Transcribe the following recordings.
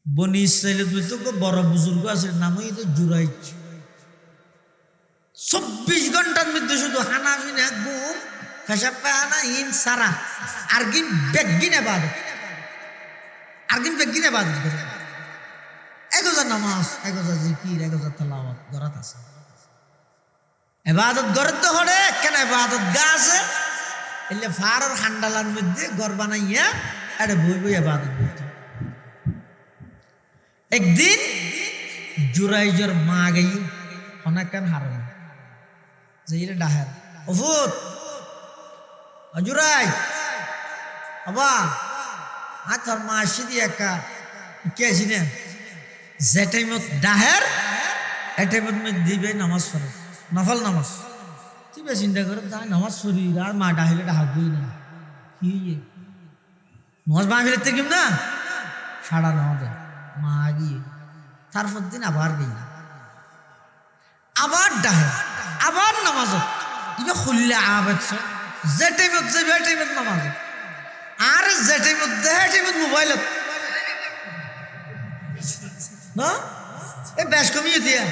বনি ইসরাইলের তো বড় বুজুর্গ আছে, নামই তো জুরাইজ। 24 ঘন্টার মধ্যে শুধু হানাফি না ঘুম, পেশাব পায়খানা ইন সারা, আর গিন বেগিন এবাদত, আর গিন বেগিন এবাদত করে। 1000 নামাজ, 1000 জিকির, 1000 তেলাওয়াত গরাত আছে। এবাদত গড়ে তো হরে কেন এবাদত গা আছে, এলে ফারর হান্ডালার মধ্যে গড় বানাইয়া আরে বই বই এবাদত করতে। একদিন জুরাইজর মা গেই অনেকক্ষণ হারানো যে ডাহের অভূত জুরাই বাবা আর তোর মা আসি দিয়ে একা কে আছি না যে টাইমত ডাহের এ টাইমত দিবে নামাজ পড়ে, নফল নামাজ। তুই বে চিন্তা করে তাই নামাজ পড়ি আর মা ডাহিলে ডাকবই না, কি নামাজ মা ফিরতে কিম না সাড়া নামাজ মা গিয়ে তারপর দিন আবার গেই আবার ডাহে আবার নামাজ ইবে খুললে আবেদ যে টাইমত যাবে এ টাইমত নামাজ, আর যে টাইমত দেহে টাইমত মোবাইলত না এ বেশ কমিয়ে দিয়া,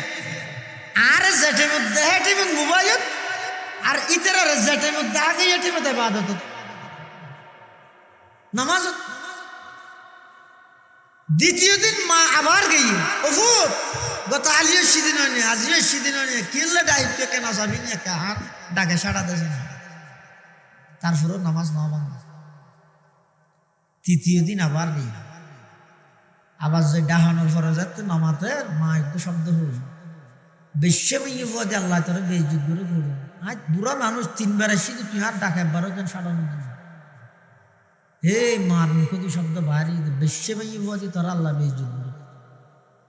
আর যে টাইমত দেহে টাইমত মোবাইলত, আর ইতার যে টাইমত দেখা গেই এ টাইমত ইবাদত নামাজ। দ্বিতীয় দিন মা আবার গেই ওফুর গত আলিও সেদিন হয়নি আজিও সেদিন হয়নি কিনলে দায়িত্ব কেন যাবি না হাত ডাকে সাড়া দেয় না, তারপরেও নামাজ না ভাঙ। তৃতীয় দিন আবার গেই আবার যে ডাহানোর পরে যাতে নামাতে মা একটু শব্দ হল বেশি মেয়ে পদে আল্লাহ তোর বেইজ্জত করে করবো। আজ বুড়া মানুষ 3 বার এসে তুই হাত ডাকে একবারও যেন সাড়ানো দিন হে মার মুখে তুই শব্দ বাড়ি বেশি মেয়ে পদে তোর আল্লাহ বেইজ্জত করে,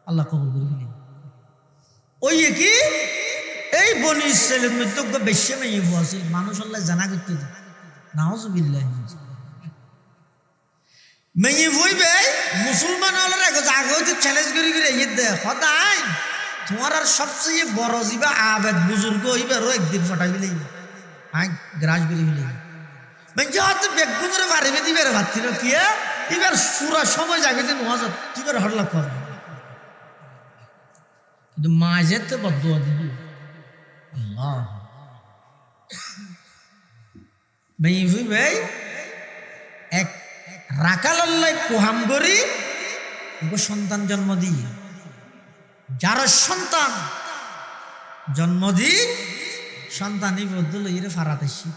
আল্লাহ কবুল করে ফেলি। ওই কি এই বনি ইসরাইলের মধ্যে বেশি মেয়ে আছে মানুষ আল্লাহ জানা করতে নাউজুবিল্লাহ মেয়ে বইবে মুসলমান হলের আগে চ্যালেঞ্জ করে করে ইয়ে দে সদায় তোমার আর সবচেয়ে বড় যা আবেদ বুজুর্গ হইবারও একদিন ফটাই ফেলে গ্রাস করে ফেলে মেয়ে হয়তো বেগুনের বাড়িবে দিবার ভাবছিল কি এবার পুরা সময় যাবে যে নোয়াজত কিবার হরলা কর, কিন্তু মাঝে তো বদুয়া দিবি আল্লাহ। মেয়ে বইবে এক রাকাল আল্লাহ কোহাম করি সন্তান জন্ম দিই, যার সন্তান জন্ম দি সন্তানই বদল ইরে ফারাতেছি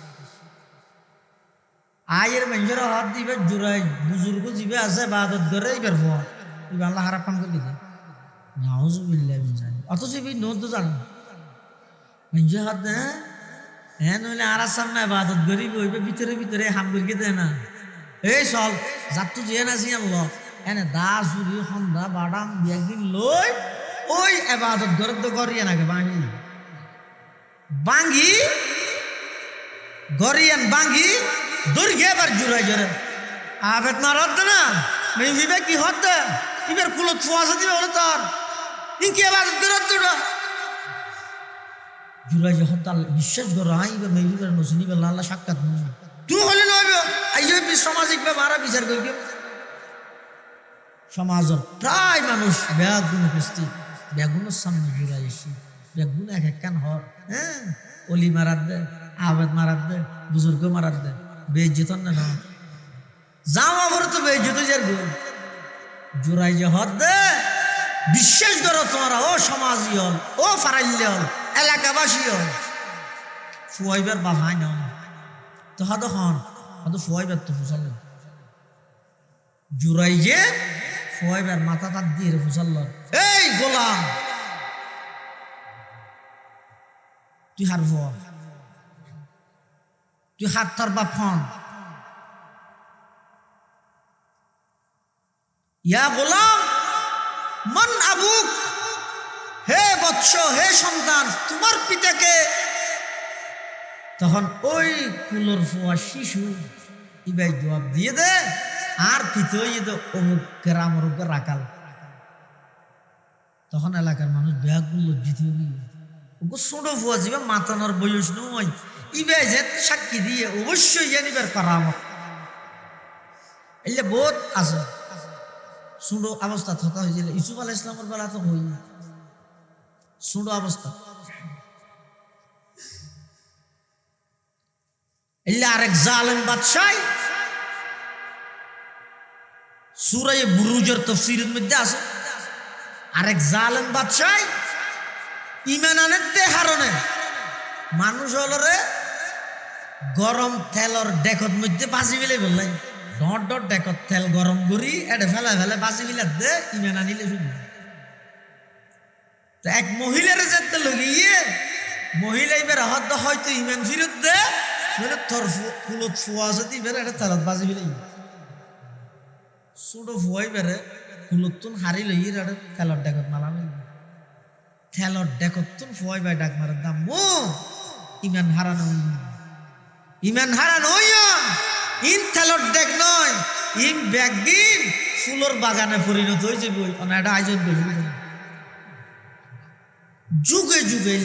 আয়ের মেঞ্জর হাত দিবে জোড়াই বুজুর্গ জিবে আছে বাদত করে এবার হওয়া এবার আল্লাহ হারাপ কাম করে দিবে নাউজুবিল্লাহ জানি, অথচ নদ জানো মেঞ্জর হাত দেয় হ্যাঁ নইলে আর সামনে বাদত গরিব হইবে ভিতরে ভিতরে হাম করিকে দেয় না। এই চল যার তো যে নাছি আল্লাহ এনে দা চুরি সন্ধ্যা বাদাম একদিন লই ওই এবাদত ঘর তো গরিয়া নাকি ভাঙি ভাঙি গরিয়ান ভাঙি দূরগে এবার জুড়াই জোরে আবেদ না রদ না মেয়ে ভিবে কি হত এবার কুলো ছোঁয়াশা দিবে বলে তোর ইনকি এবাদত ঘর তো জুড়াই যখন তার বিশ্বাস করো হাই বা মেয়ে ভিবের নসিনি বা আল্লাহ সাক্ষাৎ নয় তুই হলে নইব আইয় সামাজিক ব্যাপার বিচার করবি। সমাজের প্রায় মানুষ ব্যাগুন উপস্থিত ব্যাগুনের সামনে জুড়াই এসে ব্যাগুন এক একখান হর হ্যাঁ অলি মারাত দে আবেদ মারাত দে বুজুর্গ মারাত দে বেইজ্জত না না যাও আবার তো বেইজ্জত যার গো জোড়াই যে হদ দে বিশ্বাস করো তোমরা ও সমাজী হল ও ফারাইল্য হল এলাকাবাসী হল ফুয়াইবার বাহাই না তো হাদ হন হাদু ফুয়াইবার তো ফুসাল জুরাই যে ফুয়াইবার মাথা তাক দিয়ে ফুসাল এই গোলাম তুই হার ফুয়া তুই হাত তোর বাপ হন ইয়া গোলাম মান আবুক হে বৎস হে সন্তান তোমার পিতাকে। তখন ওই কুলোর ফুয়া শিশু ইবাই জবাব দিয়ে দে আর পিতই তো অমুক গ্রামের উপর রাখাল। তখন এলাকার মানুষ ব্যাগুলো লজ্জিত ওকে ছোট ফুয়া যাবে মাতানোর বয়স নয় ইবাই যে সাক্ষী দিয়ে অবশ্যই জানিবার করামত এই যে বোধ আছে সুড়ো অবস্থা থতা হয়েছিল ইসুফ আলাইহিস সালামের বেলা তো হই সুড়ো অবস্থা এলে আরেক জালেম বাদশাহ সূরা বুরুজের তাফসীরের মধ্যে আছে আরেক জালেম বাদশাহ ঈমান আনতে হারনে মানুষ হলরে গরম তেলর ডেকত মধ্যে বাজি ফেলে বললাই ডট ডট ডেকত তেল গরম করি এটা ফেলা ফেলে বাজি ফেলে দে ঈমান আনিলে শুধু তো এক মহিলার যেতে লগিয়ে মহিলা এবার হয়তো ঈমান ফিরত দে মানে তোর ফুলত ফুয়া আছে এবার এটা তেলত বাজি ফেলে ছোট ফুয়াই বেড়ে ফুলতুন হারি লই এটা তেলর ডেকত মালা তেলর ডেকত তুন ফুয়াই বাই ডাক মারার দাম মো ঈমান হারানো ঈমান হারানো ইন তেলর ডেক নয় ইন ব্যাগিন ফুলর বাগানে পরিণত হয়ে যাবে এটা আয়োজন করবে যুগে যুগে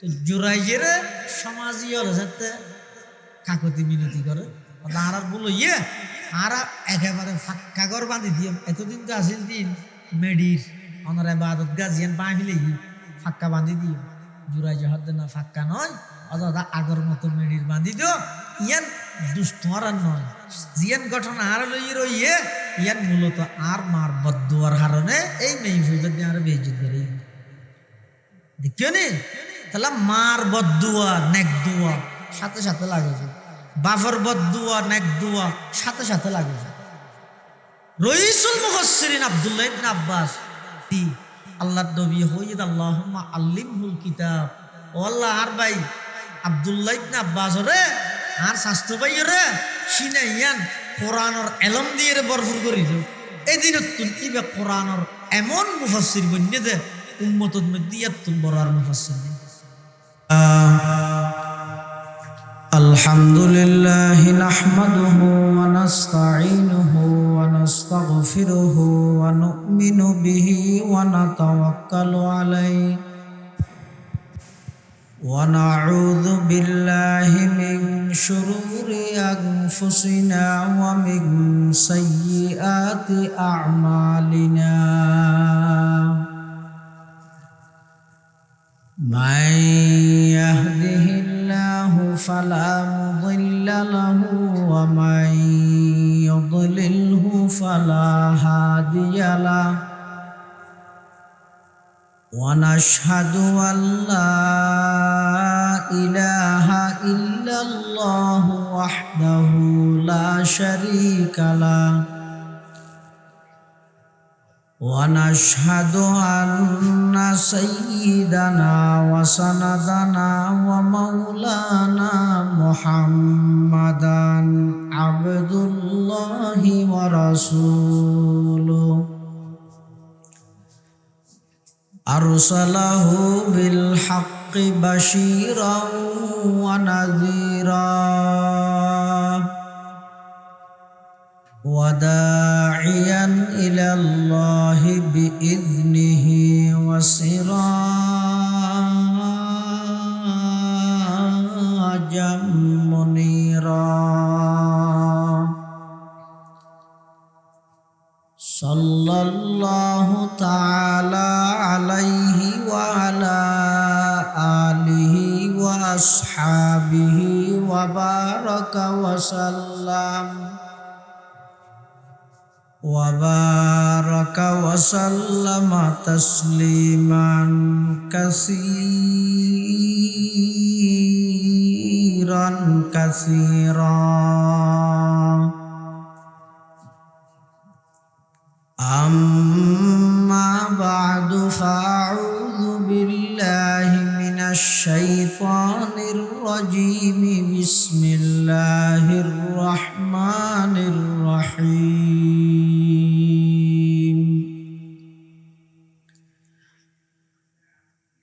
তো জোরাইয়ের সমাজই হলো যাতে কাকতি মিনতি করে আর বলো আর একেবারে ফাক্কা ঘর বাঁধি দিয়ে এতদিন তো আসিল দিন মেডির আমার এবাদত গাজিয়ান পা ফেলে ফাক্কা বাঁধি দিয়ে জোরাই যাহার না ফাক্কা নয় অথবা আগর মতো মেডির বাঁধি দিও ইয়ান দুষ্ট আর নয় জিয়ান ঘটনা আর লইয়ে রইয়ে ইয়ান মূলত আর মার বদুয়ার কারণে এই মেয়ে ফুইবার দিয়ে আর বেইজ্জত করে দেখিও নি তাহলে মার বদুয়া নেক দুয়া সাথে সাথে লাগেছে বাফর বদুয়া নেক দুয়া সাথে সাথে লাগেছে রইসুল মুফাসসিরিন আব্দুল্লাহ ইবনে আব্বাস আল্লাহর নবী হইদ আল্লাহুম্মা আল্লিমহুল কিতাব ও আল্লাহ আর ভাই আব্দুল্লাহ ইবনে আব্বাস রে আর শাস্ত্র ভাই রে সিনাইয়ান কোরআনের এলম দিয়ে ভরপুর করি দিও এদিনত তুই বা কোরআনের এমন মুফাসসির বন্যে দে উম্মতের মধ্যে এত বড় আর মুফাসসির নেই আলহামদুলিল্লাহ নাহমাদুহু ওয়া নাস্তাঈনুহু ওয়া নাস্তাগফিরুহু ওয়া নু'মিনু বিহি ওয়া নাতাওয়াক্কালু আলাইহি ওয়া নাউযু বিল্লাহি মিন শুরুরি আনফুসিনা ওয়া মিন সাইয়্যাতি আ'মালিনা মান ইয়াহদিহিল্লাহু ফালা মুদিল্লা লাহু ওয়া মান ইউদ্লিলহু ফালা হাদিয়া লাহু ওয়া নাশহাদু আল্লা ইলাহা ইল্লাল্লাহু ওয়াহদাহু লা শারীকা লাহু ওয়া নাশহাদু আন্না সাইয়্যিদানা ওয়া সানাদানা ওয়া মাওলানা মুহাম্মাদান আবদুল্লাহি ওয়া রাসূলুহু আরসালাহু বিল হাক্কি বাশীরান ওয়া নাযীরা وداعيا إلى الله بإذنه وسراجا منيرا صلى الله تعالى عليه وعلى آله وأصحابه وبارك وسلم وبارك وسلم تسليما كثيرا كثيرا أما بعد فأعوذ بالله من الشيطان الرجيم بسم الله الرحمن الرحيم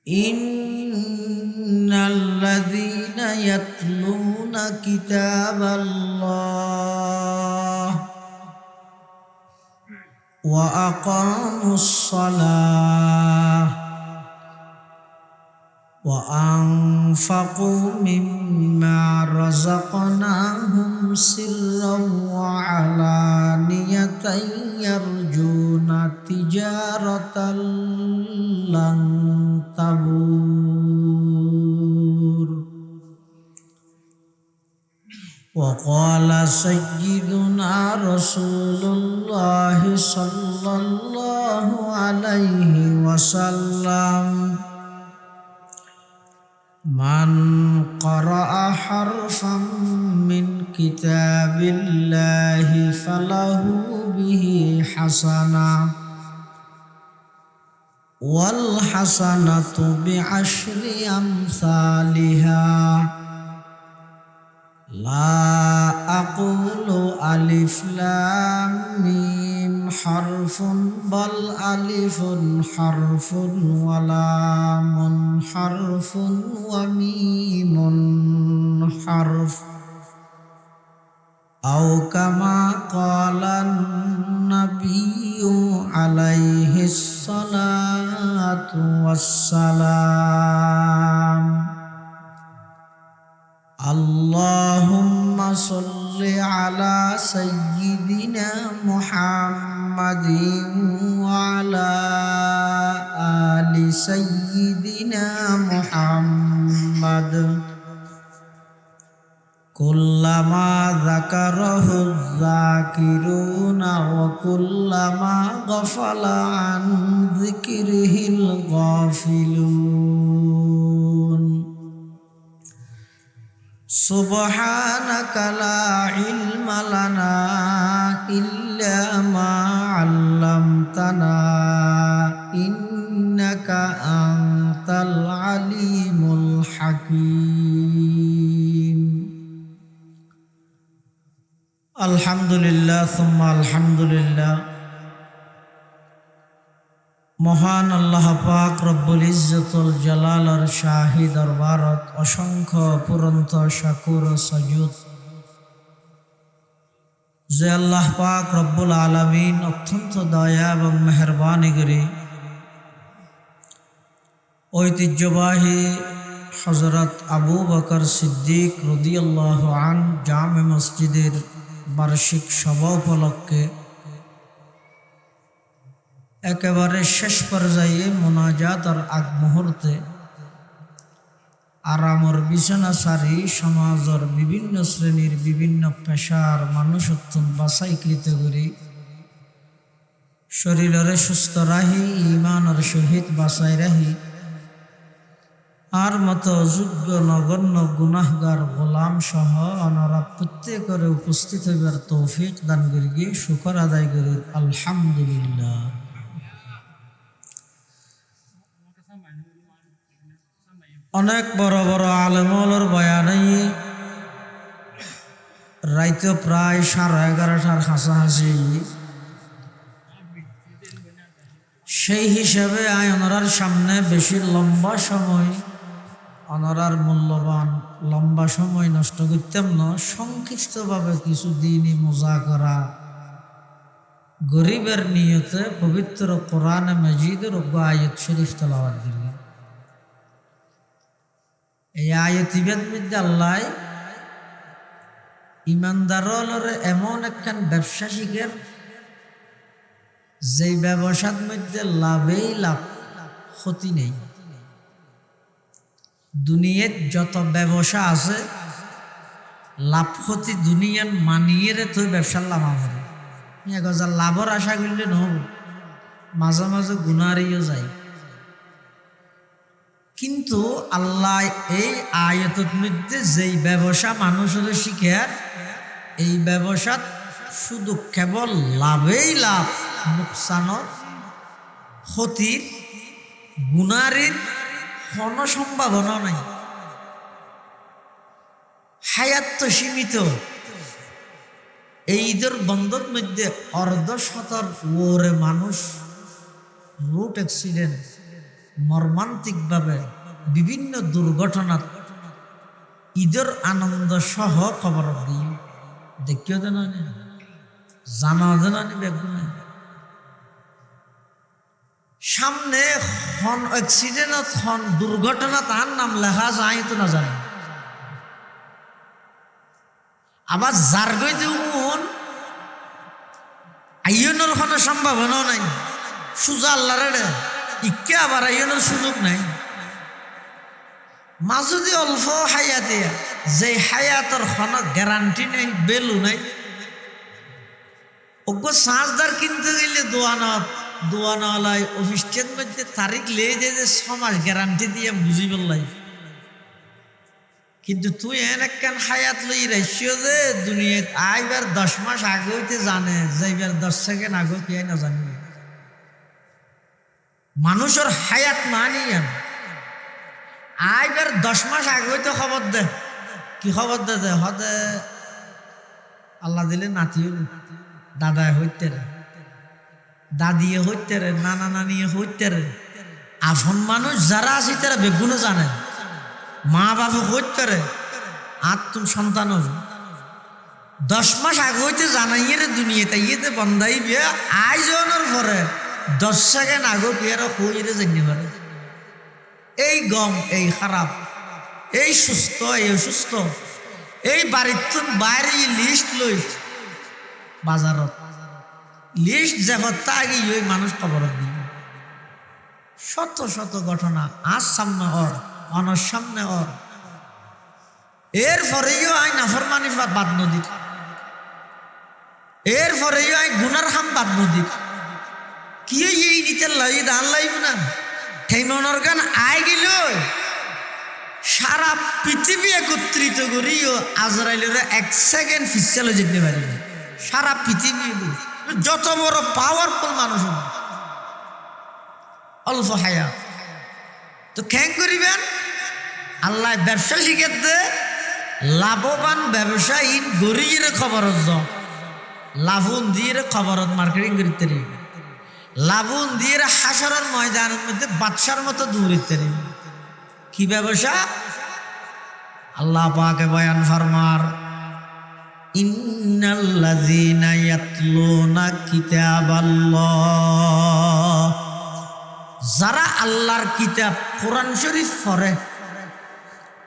إن الذين يتلون كتاب الله وأقاموا الصلاة وأنفقوا أنفقوا مما رزقناهم سرا وعلانية يرجون تجارة لن تبور وقال سيدنا رسول الله صلى الله عليه وسلم من قرأ حرفا من كتاب الله فله به حسنة والحسنة بعشر أمثالها لا أقول ألف لام ميم حرف بل ألف حرف ولام حرف وميم حرف أو كما قال النبي عليه الصلاة والسلام اللهم صل على سيدنا محمد وعلى آل سيدنا محمد كلما ذكره الذاكرون وكلما غفل عن ذكره الغافلون سبحانك لا علم لنا إلا ما علمتنا إنك أنت العليم الحكيم الحمد لله ثم الحمد لله মহান আল্লাহ পাক রব্বুল ইজ্জতুল জালালার শাহী দরবারত অসংখ্য পুরন্ত শাকুর সাজুদ যে আল্লাহ পাক রব্বুল আলামিন অত্যন্ত দয়া এবং মেহেরবানি করে ঐতিহ্যবাহী হযরত আবু বকর সিদ্দিক রাদিয়াল্লাহু আন জামে মসজিদের বার্ষিক সভা উপলক্ষে একেবারে শেষ পর্যায়ে মোনাজাত আর আগ মুহূর্তে আরামর বিছানা সারি সমাজের বিভিন্ন শ্রেণীর বিভিন্ন পেশার মানুষ অত্যন্ত বাছাইকৃত করি শরীরে সুস্থ রাহি ইমানের সহিত বাছাই রাহি আর মতো যোগ্য নগণ্য গুনাহগার গোলাম সহ অনারা প্রত্যেকের উপস্থিত হইবার তৌফিক দান করি গিয়ে শুকর আদায় করি আলহামদুলিল্লাহ। অনেক বড় বড় আলেমর বয়ানে রাইতে প্রায় 11:30টার কাছাকাছি সেই হিসাবে ওনার সামনে বেশি লম্বা সময় ওনার মূল্যবান লম্বা সময় নষ্ট করতাম না সংক্ষিপ্তভাবে কিছু দিনই মুযাকারা গরিবের নিয়তে পবিত্র কোরআন মাজিদের আয়াত শরীফ তেলাওয়াত করি। এই আয়াতিবেদ মধ্যে আল্লাহ ইমানদারের এমন একখান ব্যবসা শিখের যেই ব্যবসার মধ্যে লাভেই লাভ ক্ষতি নেই। দুনিয়ার যত ব্যবসা আছে লাভ ক্ষতি দুনিয়ার মানিয়ে রে তুই ব্যবসার লাভ হবে লাভর আশা করলে নহব, মাঝে মাঝে গুনারিও যায়। কিন্তু আল্লাহ এই আয়াতের মধ্যে যেই ব্যবসা মানুষের শিখার এই ব্যবসা শুধু কেবল লাভেই লাভ, নুকসানর ক্ষতির গুনারির কোনো সম্ভাবনা নাই। হায়াত তো সীমিত। এই ঈদের বন্ধর মধ্যে 1/2 ওরে মানুষ রোড অ্যাক্সিডেন্ট মর্মান্তিকভাবে বিভিন্ন দুর্ঘটনাত ঈদের আনন্দ সহ খবর দিই দেখিও দেন জানা দেন বেগুন সামনে হন অ্যাক্সিডেন্টত হন দুর্ঘটনা তার নাম লেখা যায় তো না জানি আবার যার গই দিউন আইয়নের কোনো সম্ভাবনাও নাই সুজা আল্লাহরে ইকে আবার আইয়নের সুযোগ নাই মাজুদি অল্প হায়াতে যে হায়াতর কোনো গ্যারান্টি নেই বেলু নাই ওগো সাজদার কিনতে গেলে দোয়ানওয়ালায় অফিসের মধ্যে তারিখ লেগে যে 6 মাস গ্যারান্টি দিয়ে বুঝি বললাই কিন্তু তুই একখান হায়াত লই রাইছিও যে দুনিয়াত আইবার 10 মাস আগে হইতে জানে যাইবার 10 সেকেন্ড আগে কি না জানি মানুষের হায়াত মানিয়ান আইবার 10 মাস আগে হইতে খবর দে কি খবর দে হদে আল্লাহ দিলে নাতি দাদায় হইতে রে দাদিয়ে হইতে রে নানা নানিয়ে হইতে রে আপন মানুষ যারা আছে তারা বেগুনও জানে মা বাবা হইতে রে আর তুমি সন্তান 10 মাস আগে হইতে জানাইয়ে রে দুনিয়াতে ইয়েতে বন্ধাই বিয়ে আয়োজনের পরে 10 সেকেন্ড আগে বিয়েরা হইরে জানি পারে এই গম এই খারাপ এই সুস্থ এই অসুস্থ এই বাড়ির বাইরে লিস্ট লই বাজারত লিস্ট যখন তাগি ওই মানুষ খবর দিল শত শত ঘটনা আজ সামনে ওর অনর সামনে ওর এরপরেও আই নাফরমানি বাদ নদী এরপরেও আই গুনার হাম বাদ নদী কি এই নিতে লাই দান লাইব না হেমনর গান আই গেল সারা পৃথিবী একত্রিত করিও আজরাইলের 1 সেকেন্ড ফিসলে যেতে পারি সারা পৃথিবী যত বড় পাওয়ারফুল মানুষ অল্প হায়া তো খ্যাং করিবেন আল্লাহ ব্যবসা শিখেতে লাভবান ব্যবসায়ী গরিয়ের খবরত লাভুন দিয়ে খবরত মার্কেটিং করতে লাভুন দিয়ে হাসরের ময়দানের মধ্যে বাদশার মতো দৌড়িতে কি ব্যবসা আল্লাহ পাকে বয়ান ফরমার ইন্নাল্লাযীনা ইয়াতলুনা কিতাবাল্লাহ যারা আল্লাহর কিতাব কোরআন শরীফ পড়ে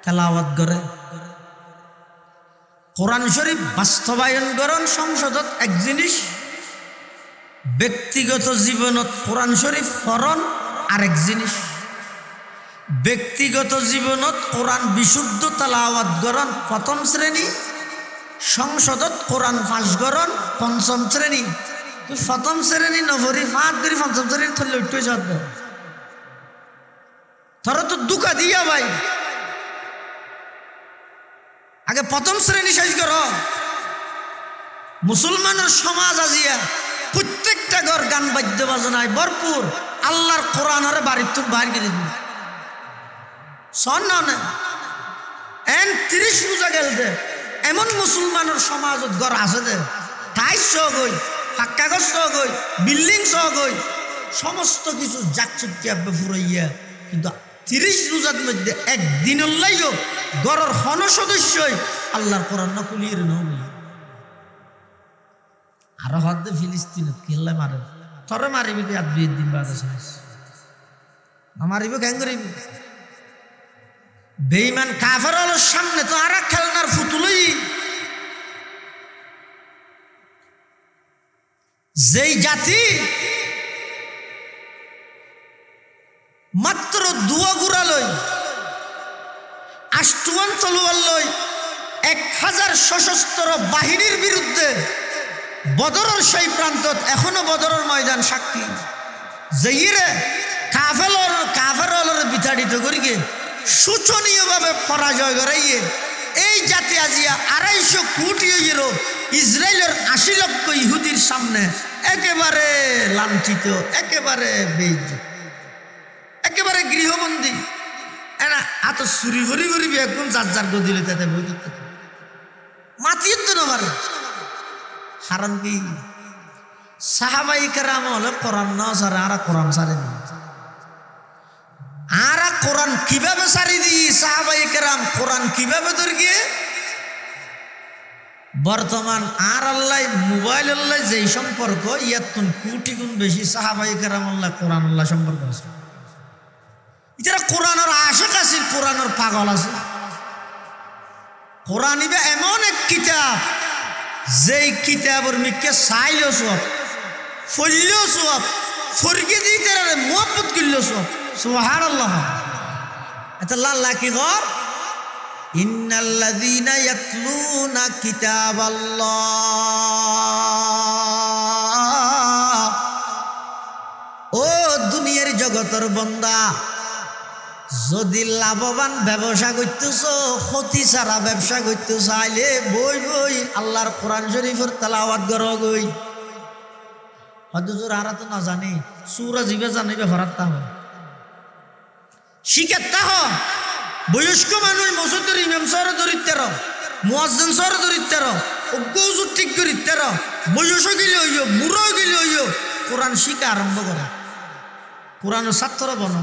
তেলাওয়াত করে কোরআন শরীফ বাস্তবায়ন করণ সংসদত এক জিনিস ব্যক্তিগত জীবনত কোরআন শরীফ পড়ন আরেক জিনিস ব্যক্তিগত জীবনত কোরআন বিশুদ্ধ তেলাওয়াত করণ প্রথম শ্রেণী সংসদত কোরআন পাঠ করণ পঞ্চম শ্রেণী তুই প্রথম শ্রেণী নভরি ফাঁক করি পঞ্চম শ্রেণী থলে উঠে যাত ধরো তো দুকা দিয়া ভাই আগে প্রথম শ্রেণী শেষ কর মুসলমানের সমাজ আজিয়া প্রত্যেকটা ঘর গান বাদ্য বাজনায় ভরপুর আল্লাহর কোরআনের বাড়ির তুন বাইর করে দিন সন না এন 30 রোজা গেল দে এমন মুসলমানের সমাজত ঘর আছে দে টাইস সহ গই পাক্কা ঘর সহ গই বিল্ডিং সহ গই সমস্ত কিছু জাকচুকিয়া ফুরাইয়া কিন্তু 30 রোজার মধ্যে একদিনের লাইও ঘরের হন সদস্যই আল্লাহর কোরআন না কুলিয়ে নবি আর হদ্দে ফিলিস্তিনত কেল্লা মারে তরে মারিবি তুই 2 দিন বাদে শেষ মারিব কেন করিবি বেঈমান কাফের হলোর সামনে তো আর খেলনার ফুতুলই যেই জাতি মাত্র দুয়া গুড়া লই আষ্টুয়ান তলোয়ার লই 1000 সশস্ত্র বাহিনীর বিরুদ্ধে বদরের সেই প্রান্তত এখনো বদরের ময়দান সাক্ষী যেইরে কাফের বিতাড়িত করিকে শোচনীয়ভাবে পরাজয় করাইয়ে এই জাতি আজিয়া 250 কোটি ইউরো ইসরায়েলের 80 লক্ষ ইহুদির সামনে একেবারে লাঞ্ছিত একেবারে বেইজ্জত একেবারে গৃহবন্দী এরা এত চুরি করি করিবি একদম যার দিলে তাতে বই করতে মাতিয়ে তো না পারে হারাম কি সাহাবাই কেরাম হলে কোরআন না সারে আর কোরআন সারে নি আর কোরআন কিভাবে সারি দিই সাহাবাই কেরাম কোরআন কিভাবে ধর গিয়ে বর্তমান আর আল্লাহ মোবাইল আল্লাহ যেই সম্পর্ক ইয়াতুন কোটি গুণ বেশি সাহাবাই কেরাম আল্লাহ কোরআন আল্লাহ সম্পর্ক আছে ইতারা কোরআনের আশিক আছে, কোরআনের পাগল আছে। কোরআন ইবে এমন এক কিতাব, যেই কিতাবের মিকে চাইলেও সব, ফললেও সব, ফরকে দিয়ে তারা মোহাম্মত করলেও সব। সুবহানাল্লাহ। এটা আল্লাহ কি কর, ইন্নাল্লাযীনা ইয়াতলুনা কিতাবাল্লাহ। ও দুনিয়ার জগতের বান্দা, যদি লাভবান ব্যবসা করতেছ, ক্ষতি ছাড়া ব্যবসা করতে চাইলে বই বই আল্লাহর কোরআন শরীফের তেলাওয়াত করো গই। হয়তো জোর হারা তো না জানি, সুরা জিবে জানিবে হরাত্তা হয়, শিখাত্তা হয়। বয়স্ক মানুষ মসজিদের ইমাম সাহেব ধরিত্যার, মুয়াজ্জিন সাহেব ধরিত্যার, অজ্ঞ ঠিক করিত্যার, বয়স গেলে হইও, বুড়ো গেলে হইও, কোরআন শিখা আরম্ভ করে। কোরআনের ছাত্র বনো,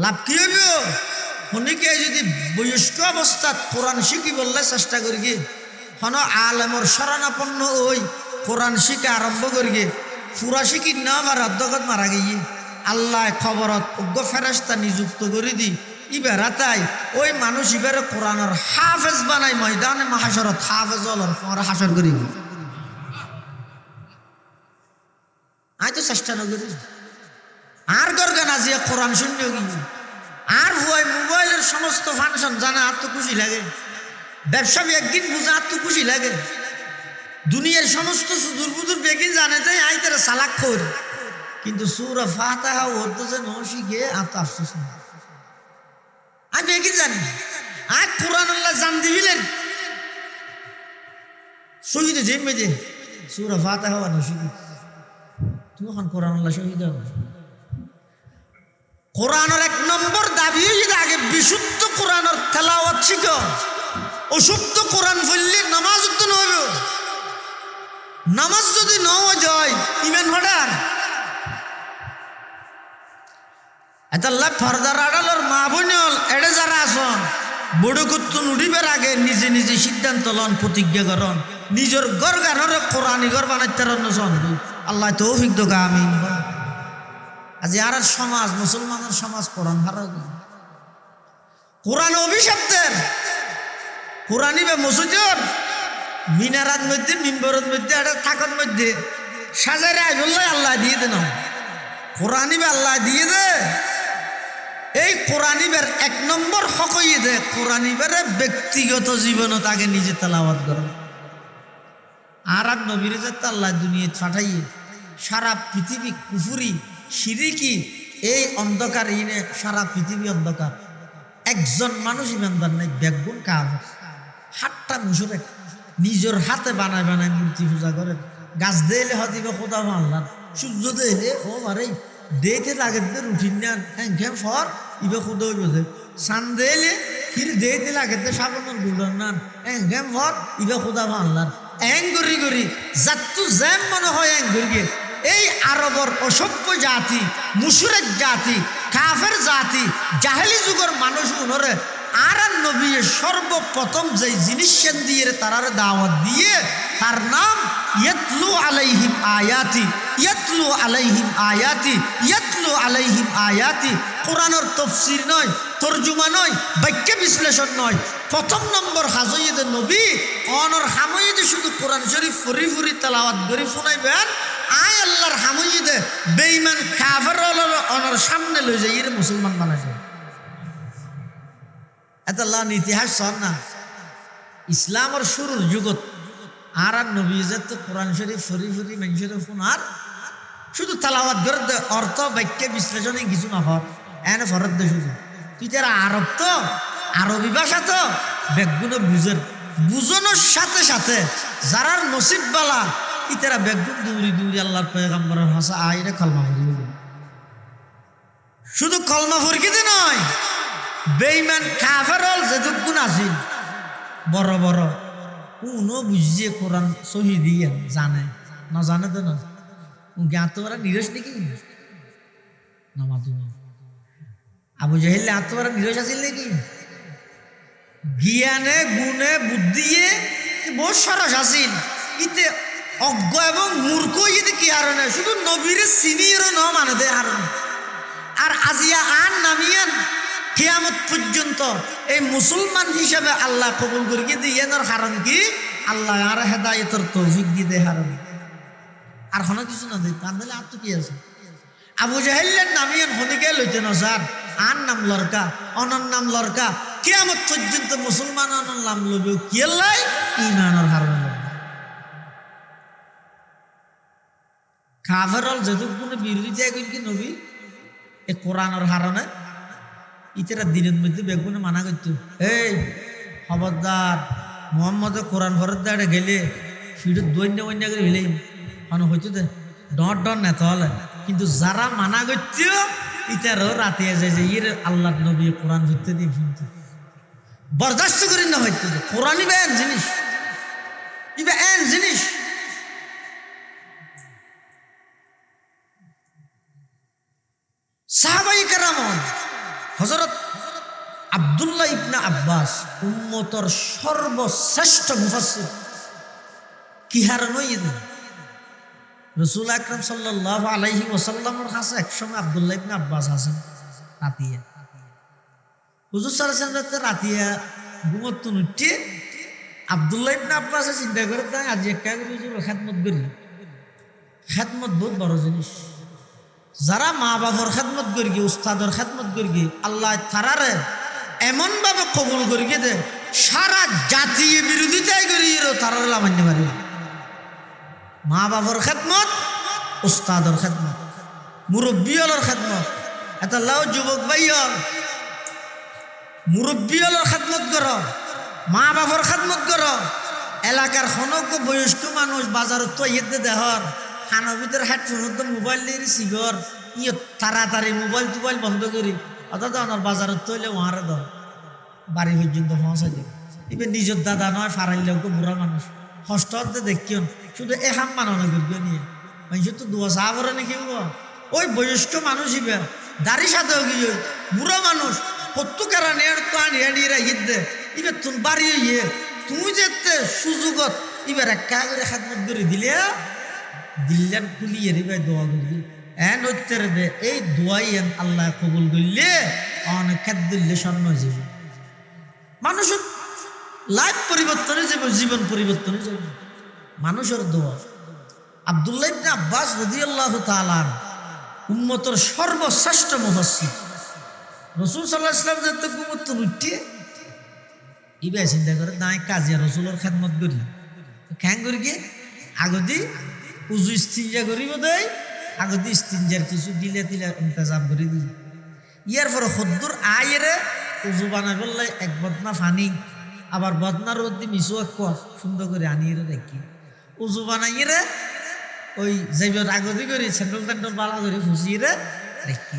লাভ কি হইব? শুনিকে যদি বয়স্ক অবস্থাত কোরআন শিখি বললে চেষ্টা করি গে, হন আলেমর শরণাপন্ন ওই কোরআন শিখা আরম্ভ করি গে, পুরা শিখি না আবার অধ্যগত মারা গিয়ে আল্লাহ খবরত অজ্ঞ ফেরেশতা নিযুক্ত করে দি, ইবেরা তাই ওই মানুষ ইবের কোরআনের হাফেজ বানাই, ময়দানে মাহাশরত হাফেজ হলর তোমার হাসর করি। আই তো চেষ্টা নকরি আর গরগান আজিয়া কোরআন শূন্য গিয়ে আর হুয়াই মোবাইলের সমস্ত ফাংশন জানা আর তো খুশি লাগে, ব্যবসা একদিন বুঝা আর তো খুশি লাগে, দুনিয়ার সমস্ত সুদূর বুদুর বেগিন জানে যাই আই তারা সালাক খোর, কিন্তু সূরা ফাতিহা ওরতো যে নশি গে আর তো আফসোস না। আমি বেগিন জানি আর কোরআন আল্লাহ জান দিবিলেন শহীদ জেমে যে সূরা ফাতিহা নশি তুমি এখন কোরআন আল্লাহ শহীদ হবে। কোরআনের এক নম্বর দাবি যদি আগে বিশুদ্ধ কোরআনের তেলাওয়াত শিখো, অশুদ্ধ কোরআন পড়লে নামাজ তো নইব, নামাজ যদি ন যায় ইমান হঠার এতাল্লা ফরদার আড়ালোর মা বোনল এড়ে যারা আসন বড় করতো নুড়িবার আগে নিজে নিজে সিদ্ধান্ত লন, প্রতিজ্ঞা করন, নিজের গড় গানরে কোরআনি গড় বানাইতে আল্লাহ তৌফিক দোকা। আমিন। আজ আর সমাজ, মুসলমানের সমাজ কোরআন হারা, কোরআন অভিশপ্তের কোরআনি বা মসজিদের মিনারাত মধ্যে, মিম্বরের মধ্যে, এটা থাকার মধ্যে সাজারে আই বললে আল্লাহ দিয়ে দে না, কোরআনি বা আল্লাহ দিয়ে দে। এই কোরআনিবের এক নম্বর হকইয়ে দে, কোরআনিবের ব্যক্তিগত জীবনে তাকে নিজে তেলাওয়াত করে। আর নবীর যে আল্লাহ দুনিয়া পাঠাইয়ে সারা পৃথিবী কুফুরি শিরিকি এই অন্ধকার ইনে সারা পৃথিবী অন্ধকার, একজন মানুষ ইমানদার নাই, বেগুন কাফের, হাতটা মুসুরে নিজের হাতে বানায় বানায় মূর্তি পূজা করে, গাছ দিলে হতিবে খোদা আল্লাহ, সূর্য দিলে ও মারে দেতে লাগে রুটিন নেন হ্যাঁ ফর ইবে খোদা বোঝে, সান দিলে ফির দেতে লাগে সাবনের গুলার নান হ্যাঁ ফর ইবে খোদা আল্লাহ, এং গরি গরি যাত্তু জ্যাম মনে হয় এং গরিয়ে। এই আরবর অসভ্য জাতি, মুশরিক জাতি, কাফের জাতি, জাহেলি যুগের মানুষ উনরে আর নবী সর্বপ্রথম যে জিনিস দিয়ে তারার দাওয়াত দিয়ে, তার নাম ইয়াতলু আলাইহিম আয়াতি, ইয়াতলু আলাইহিম আয়াতি, ইয়াতলু আলাইহিম আয়াতি। কোরআনের তাফসীর নয়, তরজমা নয়, বাক্য বিশ্লেষণ নয়, প্রথম নম্বর হাজইদ নবী অনর হামইদ শুধু কোরআন শরীফ ফুরি ফুরি তেলাওয়াত করি শুনাইবেন, আয় আল্লাহর হামইদে বেঈমান কাফের অনর সামনে লই যাই এর মুসলমান বানাইছে। এত আল্লাহ ইতিহাস শোন না, ইসলামের শুরুর যুগত আর নবী যে তো কোরআন শরীফ ফুরি ফুরি মানুষের শোনার শুধু তেলাওয়াত করে অর্থ বাক্য বিশ্লেষণে কিছু না হর এনে ফরত দে শুধু তুই তারা আরব তো আরবি ভাষা তো বেগুনে বুঝেন, বুঝানোর সাথে সাথে যারার নসিব বালা ইতারা বেগুন দৌড়ি দৌড়ি আল্লাহর পয়গম্বরের ভাষা আইরে কলমা পড়ি, শুধু কলমা ফরকিতে নয়, বেঈমান কাফেরল যেটুক গুণ আছিল বড় বড় উনো বুঝিয়ে কোরআন সহি দিয়ে জানে না, জানে তো না জ্ঞাত ওরা নিরস নাকি নামাতো আবু জাহিল আত্মরা নিরস আছিল নাকি, জ্ঞানে গুণে বুদ্ধিয়ে বহু সরস আছিল, ইতে অজ্ঞ এবং মূর্খ ইতে কি হারণে শুধু নবীর সিনিয়র ন মানে দে হারণে আর আজিয়া আন নামিয়ান কিয়ামত পর্যন্ত এই মুসলমান হিসাবে আল্লাহ কবুল করিয়ে দিয়ে হারাম কি আল্লাহ আর হেদায়েতের তৌফিক দিয়ে দেয় হারাম আর কোনো কিছু না দিই তার আর তো কি আছে। আবু জাহেলের নামিয়ান হনিকে লইতে না স্যার আন নাম লড়কা অনন নাম লড়কা কিয়ামত পর্যন্ত মুসলমান অনন নাম লবে কি লাই ইমানের হারাম কাফেরল যতক্ষণে বিরোধিতা করি কি নবী এ কোরআনের হারানে ইতারা দিনের মধ্যে বেগুনে মানা করতো এই খবরদার মোহাম্মদ কোরআন ভরদারে গেলে ফিরত দৈন্য বন্য করে হেলেই মানে হইতো দে ডর ডর নেতা হলে কিন্তু যারা মানা করত ইতারও রাতে যায় যে ইর আল্লাহ নবী কোরআন ধরতে দিয়ে শুনতো বরদাস্ত করি না হইতো কোরআন ইবা এন জিনিস ইবা এন জিনিস সাহাবাই কেরাম হযরত আব্দুল্লাহ ইবনে আব্বাস উম্মতর সর্বশ্রেষ্ঠ মুফাসসির কি হারানো ইদ রাসূল আকরাম সাল্লাল্লাহু আলাইহি ওয়াসাল্লামের কাছে একসময় আব্দুল্লাহ ইবনে আব্বাস আছেন রাতিয়া হুজুর সাল্লাল্লাহু আলাইহি ওয়াসাল্লাম রাতিয়া ঘুমত উঠে আব্দুল্লাহ ইবনে আব্বাস চিন্তা করে তাই আজ একা করে হুজুর খেদমত করি খেদমত বহুত বড় জিনিস যারা মা বাবার খেদমত করি উস্তাদর খেদমত করি আল্লাহ তারারে এমন ভাবে কবুল করি দে সারা জাতীয় বিরোধিতাই করি তারারে লামান্য পারি মা বাবার খেদমত উস্তাদর খেদমত মুরব্বীর খেদমত এটা লাও যুবক ভাইয়র মুরব্বীর খেদমত কর মা বাবার খেদমত কর এলাকার খনক বয়স্ক মানুষ বাজারত তো ইয়েতে দেহর খানার ভিতরে হেডফোন মোবাইল নিয়ে রিসিভার ইয়ে তাড়াতাড়ি মোবাইল টোবাইল বন্ধ করি অর্থাৎ আমার বাজারত তৈলে ওহারে দাও বাড়ি পর্যন্ত পৌঁছাই দেব এবার নিজের দাদা নয় ফারাইলেও বুড়া মানুষ হস্তে দেখিও শুধু এখান মাননা করবে নিয়ে মানুষ তো দোয়া চা করে নাকি ওই বয়স্ক মানুষ ইবে দাড়ি সাথে গিয়ে বুড়া মানুষ প্রত্যেকেরা নেড় তো আনিয়ে নিয়ে ঈদ দে এবার তুমি বাড়ি ইয়ে তুমি যেতে সুযোগত এবার একা করে খাদমত করে দিলে দিল্লান খুলিয়ে দিবে দোয়া করবি এন উত্তর দে এই দোয়াই আল্লাহ কবুল করলে অনেক খাদ্যে স্বর্ণ যাবে মানুষের লাইফ পরিবর্তনে যাবে জীবন পরিবর্তনে যাবে মানুষের দোয়া আব্দুল্লাহ ইবনে আব্বাস রাদিয়াল্লাহু তাআলা উম্মতের সর্বশ্রেষ্ঠ মুফাসসির রাসূল সাল্লাল্লাহু আলাইহি ওয়াসাল্লাম যত উম্মত উঠে ইবে চিন্তা করে দাই কাজে রাসূলের খেদমত করি কেন করি কি আগদি উজু ইস্তিনজা করিব দেয় আগদি ইস্তিনজার কিছু দিলে দিলে ইন্তজাম করে দিই ইয়ার পরে খদ্দুর আয়েরে উজু বানাই বললে এক বদনা ফানি আবার বদনার রোদি মিশু এক সুন্দর করে আনিয়ে দেখি উজু বানাইয়ে রে ওই যাইবার আগদি করি স্যান্ডল ট্যান্ডল বালা করে ফুসিয়ে রে দেখি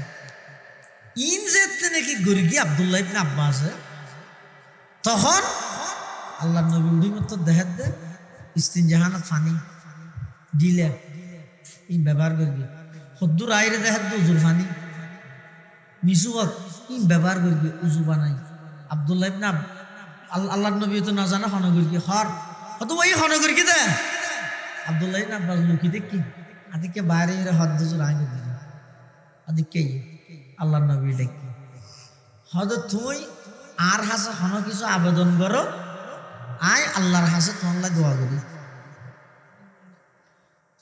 ইন যেতে নাকি গড়ি গিয়ে আব্দুল্লাহ ইবনে আব্বাস তখন আল্লাহ নবী উড়ি মতো দেখাত দে ইস্তিনজাহানত ফানি দিলে ই ব্যবহার করবি খদ্দুর আইরে দেখাত দে উজুর ফানি মিশুক ই ব্যবহার করবি উজু বানাই আব্দুল্লাহ ইবনে আল্লাহ নবী তো না জানা হন করি হর কত ওই হন করি দে আব্দুল্লাহ ইবনে আব্বাস লুকি দেখি আদিকে বাইরে হদ দুজুর আইনে দিল আদিকে আল্লাহ নবী দেখি হদ তুই আর হাসে হন কিছু আবেদন করো আয় আল্লাহর হাসে তোমার দোয়া করি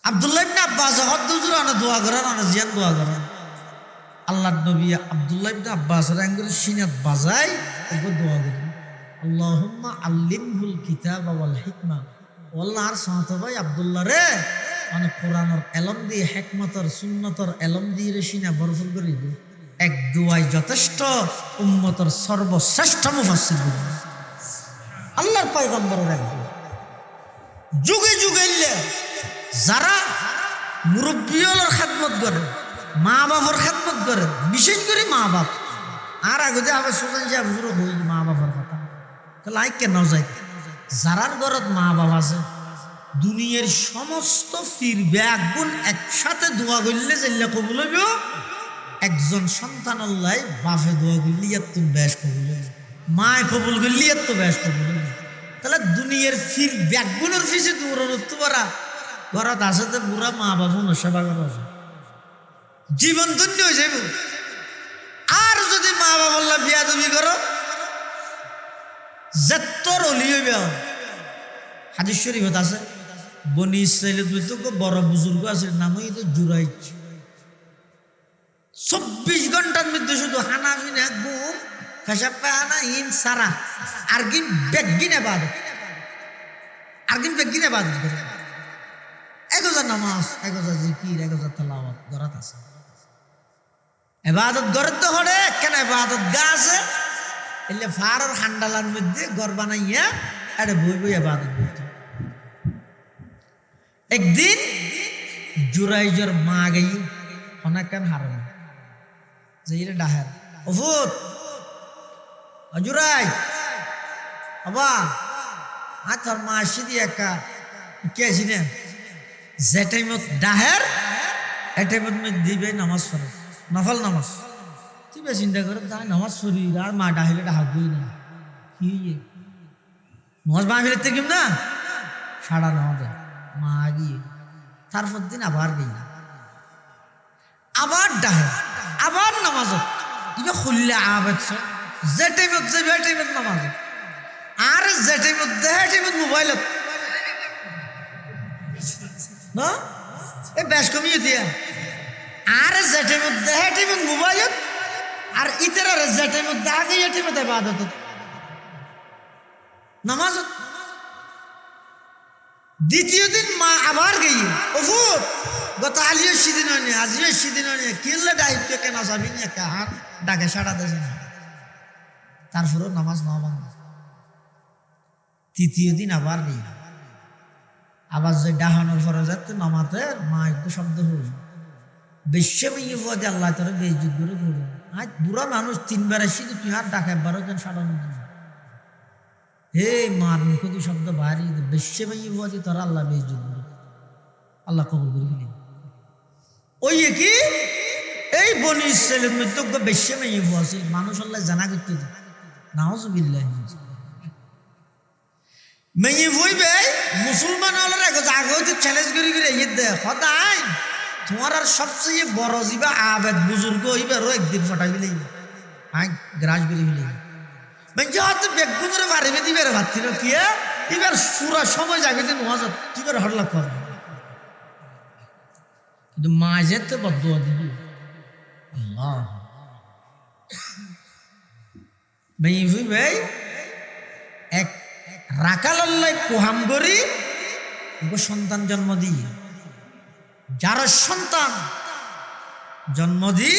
আব্দুল্লাহ ইবনে আব্বাস হদ দুজুর আনা দোয়া করেন আনা জিয়ান দোয়া করেন আল্লাহর নবী আব্দুল্লাহ ইবনে আব্বাস আঙ্গুর সিনাত বাজাই ওকে দোয়া করি আল্লাহুম্মা আল্লিমহুল কিতাব ওয়াল হিকমা আল্লাহর সাথ ভাই আব্দুল্লাহ রে মানে কোরআনের ইলম দিয়ে হিকমতের সুন্নতের ইলম দিয়ে সিনা ভরপুর করে দিবে এক দোয়াই যথেষ্ট উম্মতের সর্বশ্রেষ্ঠ মুফাসসির আল্লাহর পয়গম্বরের এক দোয়া যুগে যুগে যারা মুরব্বীর খেদমত করে মা বাবার খেদমত করে বিশেষ করে মা বাপ আর আগে যে আবার সুজান যে বুড়ো হই মা বাবার কথা তাহলে আই কেন যাই যারার ঘরত মা বাবা আছে দুনিয়ার সমস্ত ফিরবে একগুণ একসাথে দোয়া করলে যেগুলা কবুল হইব একজন সন্তান আল্লাহ বাপে দোয়া করলি এত বেশ কবুল হইব মায় কবুল করলি এত বেশ কবুল হইব তাহলে দুনিয়ার ফির ব্যাগগুলোর ফিসে দৌড়ানোর তো পারা ঘরত আছে তো বুড়া মা বাবা সেবা করা জীবন ধন্য হয়ে যাবে বাবা বললাম বিয়া তুমি করো যেত্তর অলি হইবে হাদিস শরীফত আছে বনি ইসরাইলের তো বড় বুজুর্গ আছে নাম হইতো জুরাইজ 24 ঘন্টার মধ্যে শুধু হানাফিনা ঘুম পেশাব পায়খানা ইন সারা আর গিন বেগিন ইবাদত করে এগোজা নামাজ এগোজা জিকির এগোজা তেলাওয়াত গরাত আছে ইবাদত গরত তো হরে কেন ইবাদত গা আছে এলে ফারর হান্ডালার মধ্যে ঘর বানাইয়া আরে বই বই ইবাদত করতে একদিন জুরাইজের মা গই অনেকক্ষণ হারানো যে এটা ডাহার ওফুত জুরাই আবা আর তোর মা আসি দিয়ে একা কে আছি না যে টাইমত ডাহার এ টাইমত দিবে নামাজ পড়ে নফল নামাজ তুই বে চিন্তা করে তাই নামাজ পড়ি আর মা ডাহিলে ডাকবই না কি নামাজ মা ফিরতে কিম না সাড়া নামাজ মা গিয়ে তারপর দিন আবার গেই আবার ডাহে আবার নামাজ ইবে খুললে আবেদ যে টাইমত যাবে এ টাইমত নামাজ আর যে টাইমত দেহে টাইমত মোবাইলত না এই বেশ কমিয়ে দিয়া আর যে টাইমত দেহে টাইমত মোবাইলত আর ইতরার যে টাইমত দাগে এ টাইমত ইবাদত নামাজ দ্বিতীয় দিন মা আবার গেই ওফুর গত আলিও সেদিন হয়নি আজিও সেদিন হয়নি কিনলে দায়িত্ব কেন যাবি না কাহার ডাকে সাড়া দেয় না তারপরেও নামাজ নাও ভাঙা তৃতীয় দিন আবার গেই আবার যে ডাহানোর পরে যাচ্ছে নামাতে মা একটু শব্দ হল বেশি মেয়ে পদে আল্লাহ তোরা বেইজ্জত করে করবো আজ বুড়া মানুষ 3 বার এসে তুই আর ডাকে একবারও যেন সাড়ানো হে মার মুখদি শব্দ বাড়ি বেশি মেয়ে পদে তোরা আল্লাহ বেইজ্জত করে আল্লাহ কবুল করে ফেলি ওই কি এই বনি ইসরাইলের মধ্যে বেশি মেয়ে আছে মানুষ আল্লাহ জানা করতে নাউজুবিল্লাহ মেয়ে বইবে মুসলমান হলের আগে হইতে চ্যালেঞ্জ করে ইয়ে দে সদায় তোমার আর সবচেয়ে বড় যাবা আবেদ বুজুর্গ হইবে আরো একদিন ফটাই দিলে গ্রাস বেরিয়ে ফেলে মেয়ে হয়তো বেগুনের পারিবে দিবে ভাবছিল কি এবার পুরা সময় যাবে যে মহাজত তুইবার হরলা কর কিন্তু মাঝে তো বদুয়া দিবি আল্লাহ মেয়ে বইবে এক রাকাল আল্লাহ কোহাম করি সন্তান জন্ম দিয়ে যার সন্তান জন্ম দি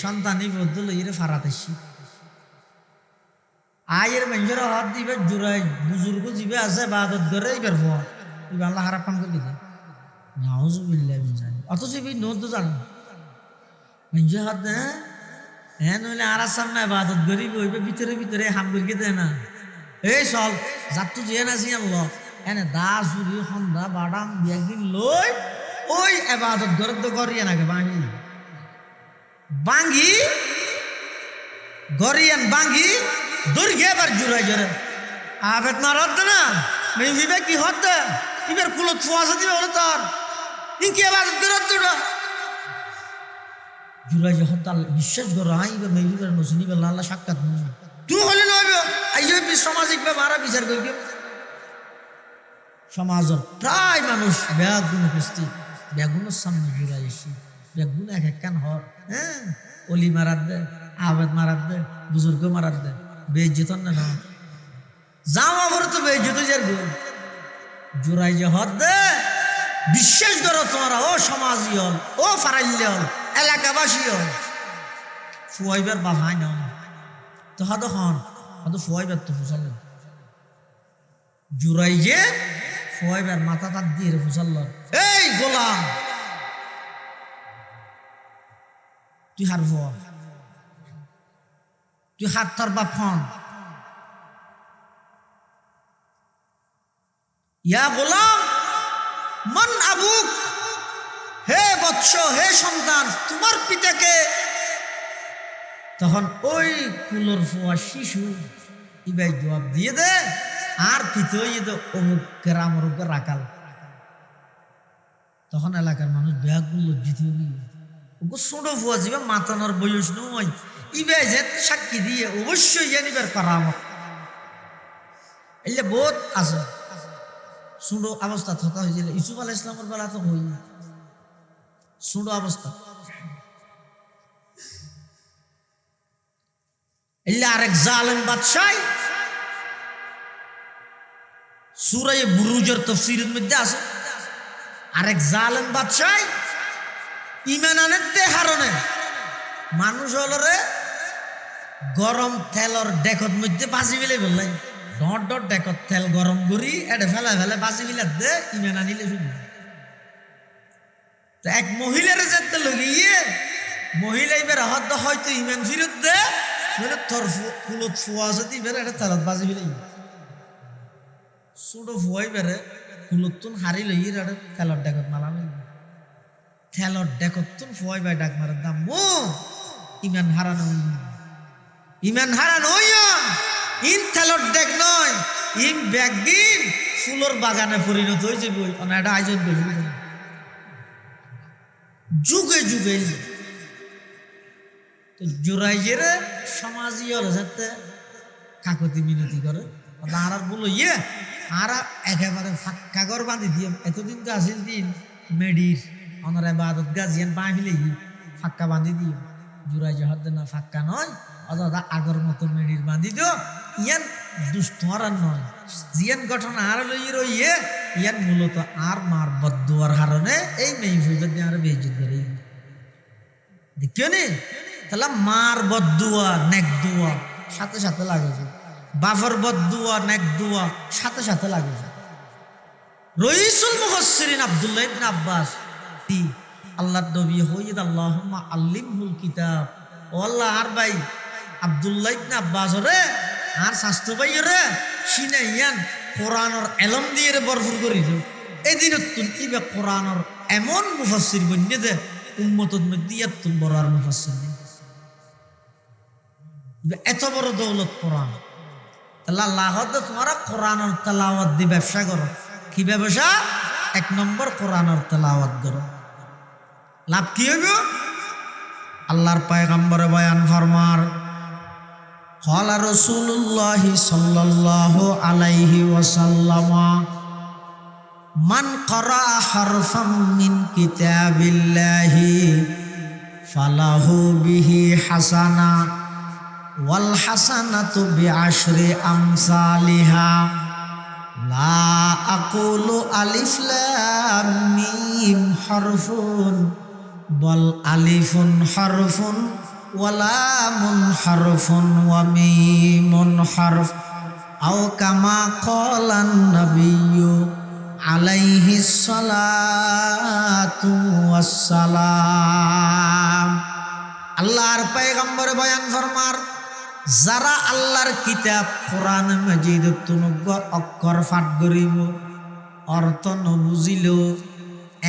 সন্তানই বদল ইরে ফারাতেছি আয়ের মেঞ্জর হাত দিবে জোড়াই বুজুর্গ জিবে আছে বাদত করে এবার হওয়া এবার আল্লাহ হারাপান করে দিবে নাউজুবিল্লাহ জানি অথচ এই নোট তো জানো মেঞ্জর হাত দেয় হ্যাঁ নইলে আর সামনে বাদত গরিব হইবে ভিতরে ভিতরে হাম করিকে দেয় না এই চল যার তো যে নাছি আল্লাহ এনে দা চুরি সন্ধ্যা বাদাম একদিন লই ওই এবাদত গরত গরিয়ে নাকি বাঙ্গি গরিয়ান বাঙ্গি দূরগে এবার জুড়াই জোরে আবেদ না রদ না মেয়ে কি হত এবার কুলো থুয়াশা দিবে হলো তোর কি এবাদত গরত জুড়াই যখন তার বিশ্বাস করো এবার মেয়ে নসিনি আল্লাহ সাক্ষাৎ তুই হলে নইবে আইও সামাজিক ব্যাপার বিচার করবি সমাজের প্রায় মানুষ ব্যাগুন উপস্থিত ব্যাগুনের সামনে জুড়াই এসে ব্যাগুন এক এক কান হর হ্যাঁ অলি মারাত দে আবেদ মারাত দে বুজুর্গ মারাত দে বেইজ্জত না না যাও আবার তো বেইজ্জত যার গুণ জুড়াই যে হর দে বিশ্বাস করো তোমরা ও সমাজী হল ও ফারাইল্য হল এলাকাবাসী হল ফুয়াইবার বাহাই না তো হাতো হন হাতো ফুয়াইবার তো ফুসাল জুড়াই যে ফুয়াইবার মাথা তার দিয়ে ফুসাল এই গোলাম তুই হার ফুয়া তুই হাত তোর বাপ হন ইয়া গোলাম মান আবুক হে বৎস হে সন্তান তোমার পিতাকে তখন ওই কুলোর ফুয়া শিশু ইবাই জবাব দিয়ে দে আর পিতই তো অমুক গ্রামের উপর রাখাল তখন এলাকার মানুষ ব্যাগুল লজ্জিত হয়ে ছোট ফুয়া যাবে মাতানোর বয়স নয় ইবে যে সাক্ষী দিয়ে অবশ্যই জানিবার কারামত এলে বহুত আছে। সুড়ো অবস্থা থতা হয়েছিল ইসুফ আলাইহিস সালামের বেলা তো হই সুড়ো অবস্থা। এলে আরেক জালেম বাদশাহ সূরা বুরুজের তাফসীরের মধ্যে আছে, আরেক জালেম বাদশাহ ঈমান আনতে হারনে মানুষ হলরে গরম তেলর ডেকত মধ্যে বাজি মিলে বললাই ডট ডট ডেকত তেল গরম করি এটা ফেলা ফেলে বাজি মিলে দে ঈমান আনিলে শুধু। তো এক মহিলার যেতে লগিয়ে মহিলা এবার হয়তো হয়তো ঈমান ফিরত দে মানে তোর ফুলত ফুয়া আছে এবার এটা তেলত বাজি মিলে ছোট ফুয়াই বেড়ে ফুলতুন হারি লই এটা তেলর ডেকত মালাম তেলর ডেকত তুন ফুয়াই বাই ডাক মারার দাম মো ঈমান হারানো ইমান হারানো ইন তেলর ডেক নয় ইন ব্যাগদিন ফুলর বাগানে পরিণত হয়েছে বই এটা আয়োজন করি যুগে যুগে তো জোরাইয়ের সমাজই হলো যাতে কাকতি মিনতি করে আর বলো আর একেবারে ফাঁকা ঘর বাঁধি দিয়ে এতদিন তো আসিল দিন মেডির অনার বাদত গাজিয়ান পা মিলে ফাঁকা বাঁধি দিয়ে জোরাই জহাদ না ফাঁকা নয় অযথা আগর মতো মেডির বাঁধি দিও ইয়ান দুষ্ট আর নয় জিয়ান ঘটনা আর লই রইয়ে ইয়ান মূলত আর মার বদুয়ার হারণে এই মেয়ে ফুইবার দিয়ে আর বেইজ্জত করে দেখিও নি তাহলে মার বদুয়া নেক দুয়া সাথে সাথে লাগেছে, বাফর বদুয়া নেক দুয়া সাথে সাথে লাগেছে। রইসুল মুফাসসিরিন আব্দুল্লাহ ইবনে আব্বাস কি আল্লাহর নবী হইদ আল্লাহুম্মা আল্লিমহুল কিতাব ও আল্লাহ আর ভাই আব্দুল্লাহ ইবনে আব্বাস রে আর শাস্ত্র ভাই রে সিনাইয়ান কোরআনের এলম দিয়ে ভরপুর করি দিও এদিন তুলকিবে কোরআনের এমন মুফাসসির বন্যে দে উম্মতের মধ্যে এত বড় আর মুফাসসির এত বড় দৌলত কোরআন। তাহলে আল্লাহ তোমরা কোরআনের তেলাওয়াত দিয়ে ব্যবসা করো। কি ব্যবসা? এক নম্বর কোরআনের তেলাওয়াত করো। লাভ কি হইব? আল্লাহর পয়গম্বরে বয়ান ফরমার قال رسول الله صلى الله عليه وسلم من قرأ حرفا من كتاب الله فله به حسنة والحسنة بعشر أمثالها لا أقول ألف لام ميم حرف بل ألف حرف ولام حرف وميم حرف أو كما قال النبي عليه الصلاة والسلام। আল্লাহর পয়গম্বর বয়ান ফরমার যারা আল্লাহর কিতাব কোরআন মাজিদত তুনগ্গ অক্ষর পাঠ করিব অর্থ নবুঝিল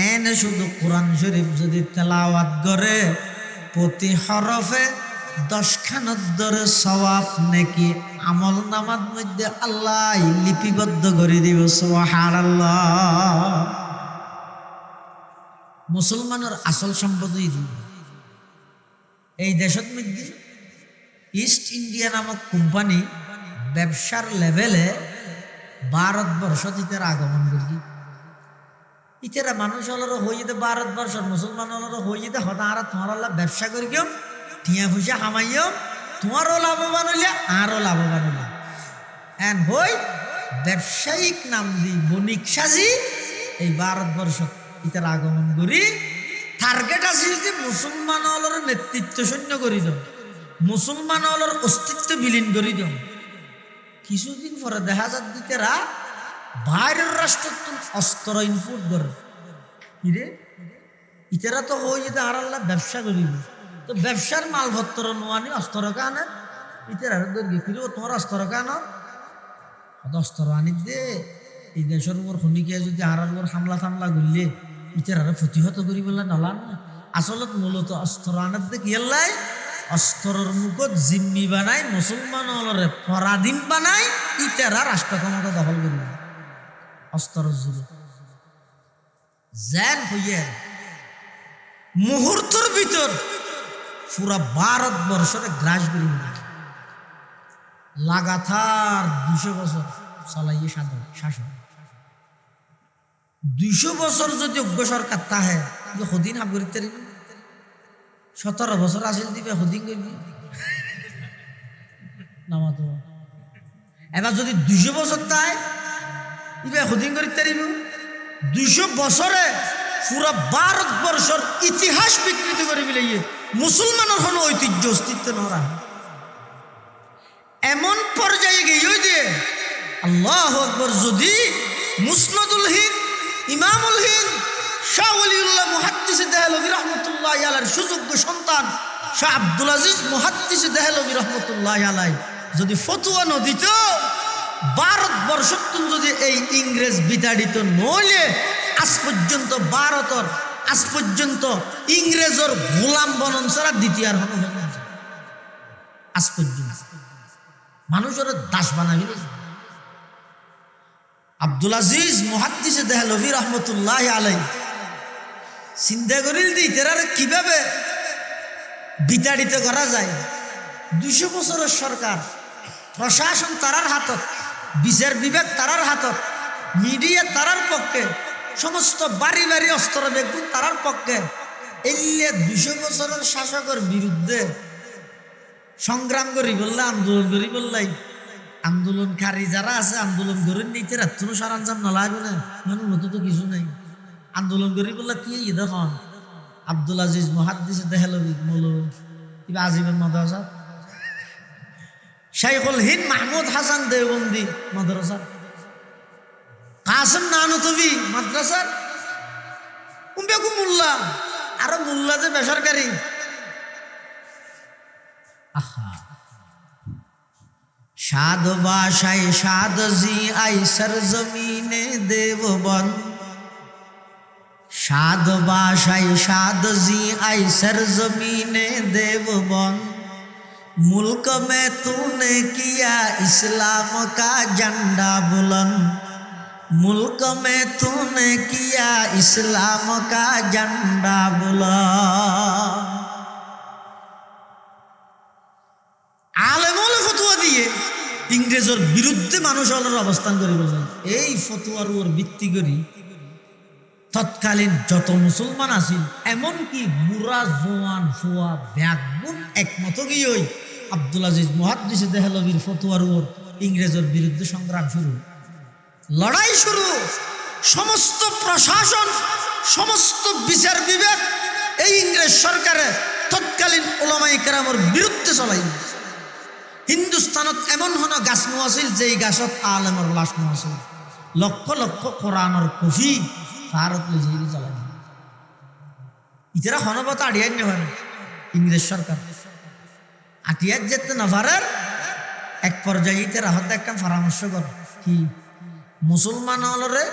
এনে শুধু কোরআন শরীফ যদি তেলাওয়াত করে প্রতি হরফে 10 খানার ধরে সওয়াব নাকি আমল নামার মধ্যে আল্লাহ লিপিবদ্ধ করে দিব। সুবহানাল্লাহ। মুসলমানের আসল সম্পদই দিব। এই দেশের মধ্যে ইস্ট ইন্ডিয়া নামক কোম্পানি ব্যবসার লেভেলে ভারতবর্ষ ইতার আগমন করি ইতারা মানুষ হলো হইতে ভারতবর্ষের মুসলমান হলো হইতে হতা আর তোমার ব্যবসা করি কেউ টিয়া পয়সা হামাইও তোমারও লাভবান হইলে আরও লাভবান হইলে এন হই ব্যবসায়িক নাম দি বণিক সাজি এই ভারতবর্ষ ইতার আগমন করি টার্গেট আছিল যে মুসলমান হলোর নেতৃত্ব শূন্য করি দাও, মুসলমান হলোর অস্তিত্ব বিলীন করি দাও। কিছুদিন পরে দেখা যাক দিতেরা বাইরের রাষ্ট্র অস্ত্র ইনপুট করে কিরে ইতারা তো হই যেতে আর আল্লাহ ব্যবসা করিব তো ব্যবসার মালপত্র নোয়ানি অস্ত্র কানে ইতারা দর্গে কিরে তোমার অস্ত্র কান অস্ত্র আনি দে এই দেশের উপর খনিকে যদি আর হামলা থামলা করলে ইতারা প্রতিহত করি বলে নলান আসলত মূলত অস্ত্র আনার দে কি আল্লাহ অস্ত্রের মুখত জিম্মি বানাই মুসলমান হলরে পরাধীন বানাই ইতারা রাষ্ট্র ক্ষমতা দখল করিব অস্ত্র যুগ যেন হইয়ে মুহূর্তের ভিতর পুরা ভারতবর্ষরে গ্রাস করি না লাগাতার 200 বছর চালাইয়ে শাসন 200 বছর যদি অজ্ঞ সরকার তাহে সদিন হাব করিতে 17 বছর আসিল দিবে সদিন করবি নামাতো এবার যদি 200 বছর তাই ইবে সদিন করিতে 200 বছরে পুরা ভারতবর্ষর ইতিহাস বিকৃত করে মিলাইয়ে মুসলমানের কোনো ঐতিহ্য অস্তিত্ব নরা এমন পর্যায়ে গিয়ে যে আল্লাহু আকবার যদি মুসনাদুল হিন্দ ইমামুল হিন্দ শাহ ওলিউল্লাহ মুহাদ্দিস দেহলভী রহমতুল্লাহ আলাইহির সুযোগ্য সন্তান শাহ আব্দুল আজিজ মুহাদ্দিস দেহলভী রহমতুল্লাহ আলাইহি যদি ফতোয়া ন দিত ভারতবর্ষ যদি এই ইংরেজ বিতাড়িত নইলে আজ পর্যন্ত ভারতর আজ পর্যন্ত ইংরেজর গোলাম বনন ছাড়া দ্বিতীয় আর হলো আজ পর্যন্ত মানুষের দাস বানাবি আব্দুল আজিজ মুহাদ্দিস দেহলভী রহমতুল্লাহ আলাইহি চিন্তা করিল দি তেরারে কিভাবে বিতাড়িত করা যায় 200 বছরের সরকার প্রশাসন তারার হাতত বিচার বিভাগ তারার হাতত মিডিয়া তারার পক্ষে সমস্ত বাড়ি বাড়ি অস্ত্র বেগুন তারার পক্ষে এই 200 বছরের শাসকের বিরুদ্ধে সংগ্রাম করি বললে আন্দোলন করি বললাই আন্দোলনকারী যারা আছে আন্দোলন করে নিতে রাত্র সরঞ্জাম না লাগবে না মানে মতো তো কিছু নেই আন্দোলন করি বললে কি দেখুন আব্দুল আজিজ মুহাদ্দিস দেহলভী মৌলভী কিবা আজিমের মাদ্রাসা শাইখুল হিন্দ মাহমুদ হাসান দেওবন্দি মাদ্রাসা কাসিম নানুতবি মাদ্রাসা উম্বেকু মোল্লা আরো মোল্লা যে বেসরকারি আহা সাদ বাসায় সাদ জি আই সরজমিনে দেববন সাদ বাসায় সাদ জি আই সরজমিনে দেববন मुल्क में तूने किया इस्लाम का झंडा बुलंद मुल्क में तूने किया इस्लाम का झंडा बुलंद আলেমুল ফতোয়া দিয়ে ইংরেজের বিরুদ্ধে মানুষ অবস্থান করে বললেন এই ফতোয়ার উপর ভিত্তি করি তৎকালীন যত মুসলমান আছিল এমনকি বুড়া জোয়ান ফুয়া ব্যাগুন একমত গিয়ে আব্দুল আজিজ মুহাদ্দিস দেহলভীর ফতোয়ার উপর ইংরেজের বিরুদ্ধে সংগ্রাম শুরু লড়াই শুরু সমস্ত প্রশাসন সমস্ত বিচার বিভাগ এই ইংরেজ সরকারের তৎকালীন উলামায়ে কেরামের বিরুদ্ধে চলাই হিন্দুস্তানত এমন হন গাছ নো আছিল যেই গাছত আলেমর লাশ নো আছিল লক্ষ লক্ষ কোরআনের কফি ভারত লইয়ে চালাই ইতারা হনবত আড়িয়াই নেবেন ইংরেজ সরকার আটিয়ার যেতে না পারার এক পর্যায়ে ইতারা হতে একটা পরামর্শ কর কি মুসলমান হলরে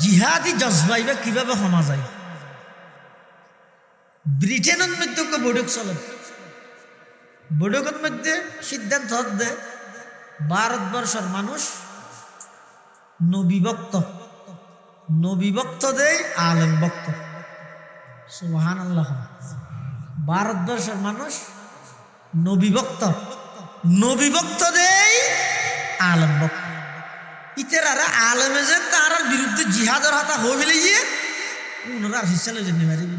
জিহাদি জজবাইবে কিভাবে হমা যায় ব্রিটেনের মধ্যে বৈঠক চলে বৈঠকের মধ্যে সিদ্ধান্ত হতে ভারতবর্ষের মানুষ নবীভক্ত দেয় আলেম ভক্ত সুবহানাল্লাহ ভারতবর্ষের মানুষ নবীভক্ত দেয় আলেম ভক্ত ইতারা আলেমে যে তার বিরুদ্ধে জিহাদের হাতা হইলে গিয়ে ওনারা আর হিসালে জন্য মারিবি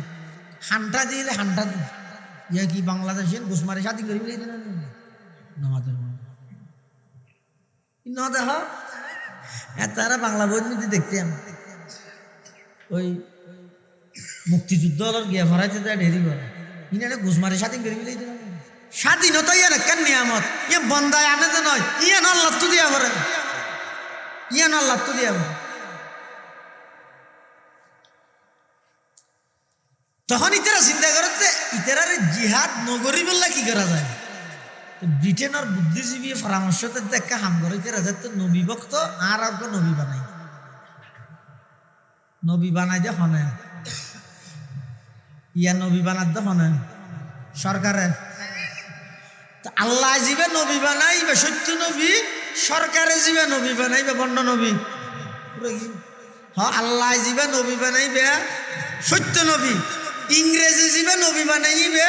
হান্টা দিলে হান্টা দিল ইয়া কি বাংলাদেশে ঘুষমারি স্বাধীন করি নামাজের দেখ তারা বাংলা বই মধ্যে দেখতাম ওই মুক্তিযুদ্ধ গিয়া ভরাইতে দেয় ঢেরি করে ইনারে ঘুষমারি স্বাধীন করি স্বাধীনতা ইয়ার কেন নিয়ামত ইয়ে বন্দায় আনে তো নয় ইয়ান আল্লাহ তো দিয়া ভরে ইয়ান আল্লাহ তো দিয়া ভরে তখন ইতারা চিন্তা করতে ইতারারে জিহাদ নগরী বললে কি করা যায় ব্রিটেনের বুদ্ধিজীবী পরামর্শতে দেখা হাম করে ইতারা যাতে নবী ভক্ত আর আগে নবী বানাই দে হনে ইয়া নবী বানার দে হনে সরকারে আল্লাহ জীবে নবী বানাইবে সত্য নবী সরকারে জীবে নবী বানাইবে বন্ড নবী আল্লাহ জীবে নবী বানাইবে সত্য নবী ইংরেজি জীবে নবী বানাইবে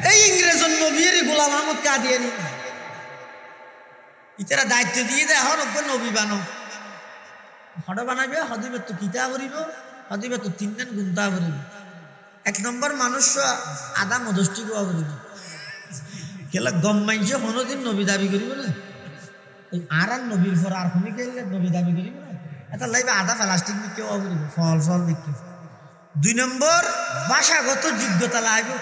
এই ইংরেজন নবীর গোলাম আহমদ কাদিয়ানী ইতারা দায়িত্ব দিয়ে দেয় এখন নবী বানো হড বানাবে হদিবে তো কিতা করিব হদিবে তো 3 দিন গুন্তা করিব 1 নম্বর মানুষ আদা মদষ্টি গোয়া করিব কেলা গম মাইনছে কোনোদিন নবী দাবি করিব না আর নবীর পর আর কোনি গেলে নবী দাবি করিব না এটা লাইবে আদা প্লাস্টিক বিক্রি করিব ফল বিক্রি 2 নম্বর ভাষাগত যোগ্যতা লাগবে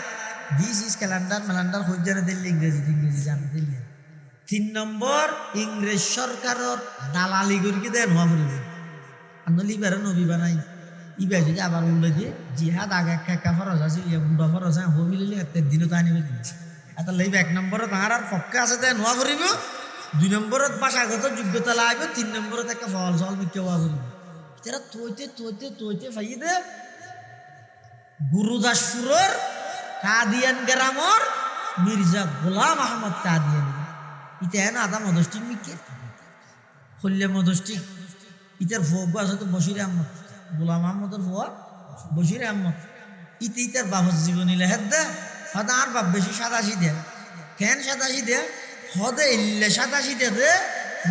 দিস ইজ ক্যালেন্ডার হইজারে দিল্লি ইংরেজি জানে দিল্লি 3 নম্বর ইংরেজ সরকারের দালালি করি দেন হওয়া করিব আনলি বের নবী বানাই ইবে যদি আবার উল্লে দিয়ে জিহাদ আগে একা ফরজ আছে গুন্ডা ফরজ হ্যাঁ হবিলে একটা দিনও তা আনিবে এটা লাইবে 1 নম্বরে তাহার আর পক্ষে আছে দেন হওয়া করিব 2 নম্বরত ভাষাগত যোগ্যতা লাগবে 3 নম্বরত একটা ফল বিক্রি হওয়া করিব এরা তৈতে ফাইয়ে দে গুরুদাসপুরের কাদিয়ান গ্রামর মির্জা গোলাম আহমদ কাদিয়ানি ইতে না আদা মদষ্টিক মিকে হল্লে মদষ্টিক ইতার ভোগ আছে তো বশির আহমদ গোলাম আহমদের ভোয়া বশির আহমদ ইতার বাবর জীবনী লেহেদ দে হদা আর বাপ বেশি 87 দে কেন 87 দে হদে ইল্লে 87 দে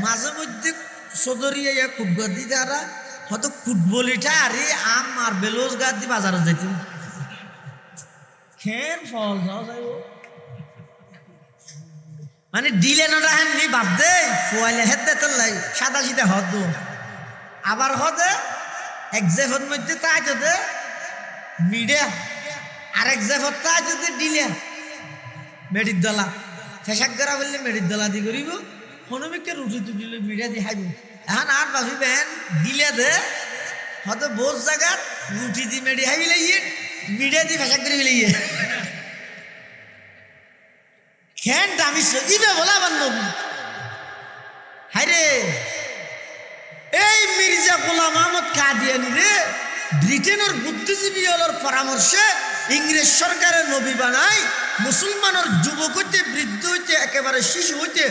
মাঝে মধ্যে সদরিয়া খুব গদি তারা হয়তো ফুটবলিটা আরে আম আর বেলোজ গাছ দিয়ে বাজারে যেত খেন ফল যাও মানে ডিলে না রাখেন নি বাদ দে ফোয়াইলে হেদ দে তোর লাই 87 হদ আবার হদে এক জেফর মধ্যে তাই যদি মিডিয়া আর এক জেফর তাই যদি ডিলে মেডির দলা ফেসাক করা বললে মেডির দলা দি করিব হনুমিককে রুটি তুলিলে মিডিয়া দি খাইব এখন আর ভাবিবেন দিলে দে হয়তো বোঝ জায়গার রুটি দি মেডি খাই লাইয়ে মিডিয়া দি ফেসাক করে লাইয়ে খেন দামি ইবে বলা আমার নবী হাই রে এই মির্জা গোলাম আহমদ কাদিয়ানি রে ব্রিটেনের বুদ্ধিজীবী হলোর পরামর্শে ইংরেজ সরকারের নবী বানাই মুসলমানের যুবক হইতে বৃদ্ধ হইতে একেবারে শিশু হইতে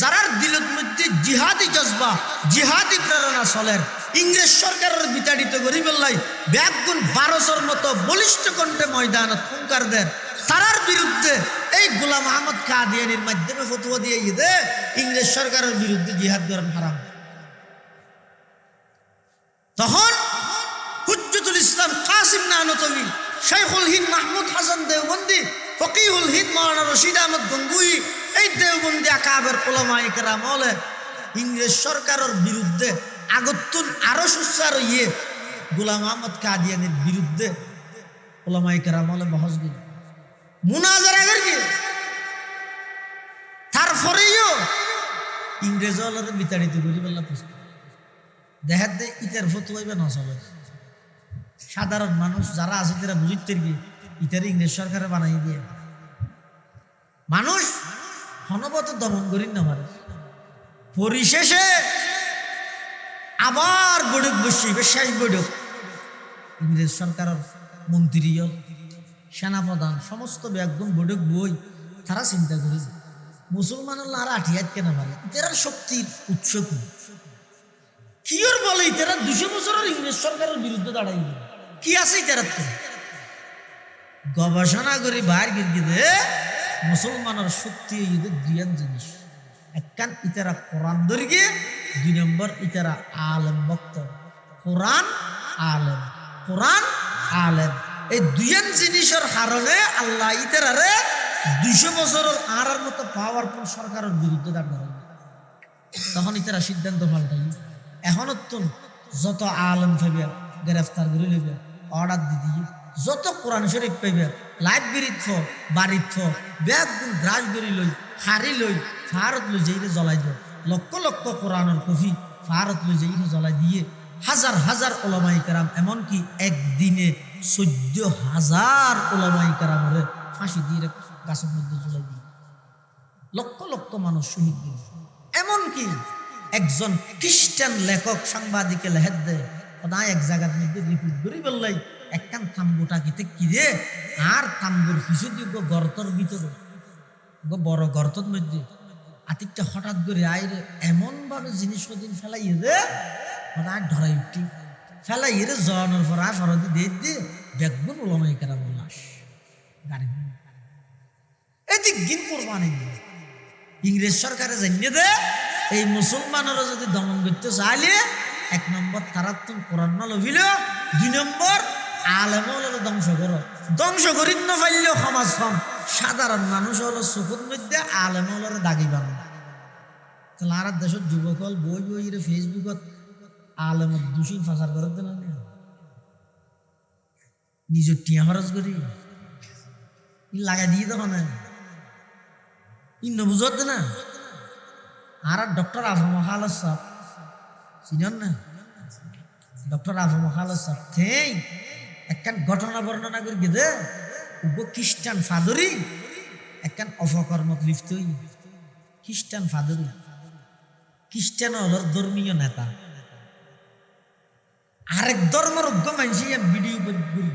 যারার দিলের মধ্যে জিহাদি জজবা জিহাদি প্রেরণা চলের ইংরেজ সরকারের বিতাড়িত করি বললাই ব্যাগুণ 1200 মতো বলিষ্ঠ কণ্ঠে ময়দানত হুঙ্কার দেন তারার বিরুদ্ধে এই গোলাম আহমদ কাদিয়ানির মাধ্যমে ফতোয়া দিয়ে দে ইংরেজ সরকারের বিরুদ্ধে জিহাদ করেন হারাম তখন হুজ্জতুল ইসলাম কাসিম নানতবী শাইখুল হিন্দ মাহমুদ হাসান দেওবন্দি ফকিহুল হিন্দ মাওলানা রশিদ আহমদ গঙ্গুই এই দেওবন্দি আকাবের উলামায়ে কেরাম হলে ইংরেজ সরকারের বিরুদ্ধে আগতুন আরো সুসার ইয়ে গোলাম আহমদ কাদিয়ানির বিরুদ্ধে উলামায়ে কেরাম হলে বহস দিল মুনাজারা করি তারপরেও ইংরেজ হলের বিতাড়িত করি বললা প্রশ্ন দেখার দে ইটার ফতুয়াইবে না চলে সাধারণ মানুষ যারা আছে তারা বুঝতে গিয়ে ইটার ইংরেজ সরকারে বানাই দিয়ে মানুষ হনবত দমন করি না পারে পরিশেষে আবার বৈঠক বসিবে শেষ বৈঠক ইংরেজ সরকারের মন্ত্রী সেনাপ্রধান সমস্ত ব্যাগুণ বৈঠক বই তারা চিন্তা করেছে মুসলমানের আর আঠিয়াত কেন পারে ইতার শক্তির উৎস কি ওর বলে ইতারা 200 বছরের ইংরেজ সরকারের বিরুদ্ধে দাঁড়াই কি আছে ইতারা তো গবেষণা করে বাইর গিয়ে মুসলমানের শক্তি দুইয়ান জিনিস একখান ইতারা কোরআন ধরে গিয়ে 2 নম্বর ইতারা আলেম ভক্ত কোরআন আলেম এই দুইয়ান জিনিসের কারণে আল্লাহ ইতারারে 200 বছরের আর মতো পাওয়ারফুল সরকারের বিরুদ্ধে দাঁড়াই তখন ইতারা সিদ্ধান্ত পাল্টাই এখনো তো যত আলেম পাইবে গ্রেফতার করে লইবে অর্ডার দিয়ে যত কোরআন শরীফ পাইবে লাইব্রেরিত বাড়িত ব্যাগুণ গ্রাস ধরি লই হারি লই ফারত লই যাইরে জ্বলাই দিও লক্ষ লক্ষ কোরআনের কফি ফারত লই যাইরে জ্বলাই দিয়ে হাজার হাজার ওলামায়ে কেরাম এমনকি একদিনে 14,000 ওলামায়ে কেরামের ফাঁসি দিয়ে গাছের মধ্যে জ্বলাই দিয়ে লক্ষ লক্ষ মানুষ শহীদ দিল এমনকি একজন খ্রিস্টান লেখক সাংবাদিকে লেহেদ দেয় না এক জায়গার মধ্যে রিপিট করি বললাই একখান থাম্বুটা কিতে কিরে আর থাম্বুর কিছু দিয়ে গর্তর ভিতরে বড় গর্তর মধ্যে আতিকটা হঠাৎ করে আইরে এমন ভাবে জিনিস দিন ফেলাইয়ে রে হঠাৎ ধরাই উঠি ফেলাইয়ে রে জনের পর ফরদি দিয়ে দিয়ে বেগুন ওলামায়ে কেরাম লাশ গাড়ি গিন কোরবানি দিয়ে ইংরেজ সরকারে জানিয়ে দে এই মুসলমানেরা যদি দমন করতে চাইলে 1 নম্বর তারা তুমি কোরআন না লভিল, 2 নম্বর আলেমল ধ্বংস করি না পাইলেও সমাজ কম সাধারণ মানুষ হলো চকুর মধ্যে আলেমলের দাগি বানো। তাহলে আর দেশের যুবকল বই বই ফেসবুকত আলেমত দূষী ফাঁসার করে দিল নিজের টিয়া খরচ করি লাগাই দিয়ে তখন বুঝত না। আর ডক্টর আফম খাল সাহ চিনেন না? ডক্টর আফম খাল সাহ থেই একখান ঘটনা বর্ণনা করি দে খ্রিস্টান ফাদরি একখান অপকর্মত লিপ্ত খ্রিস্টান ফাদরি খ্রিস্টান হল ধর্মীয় নেতা আরেক ধর্মের অজ্ঞ মানুষ ভিডিও করি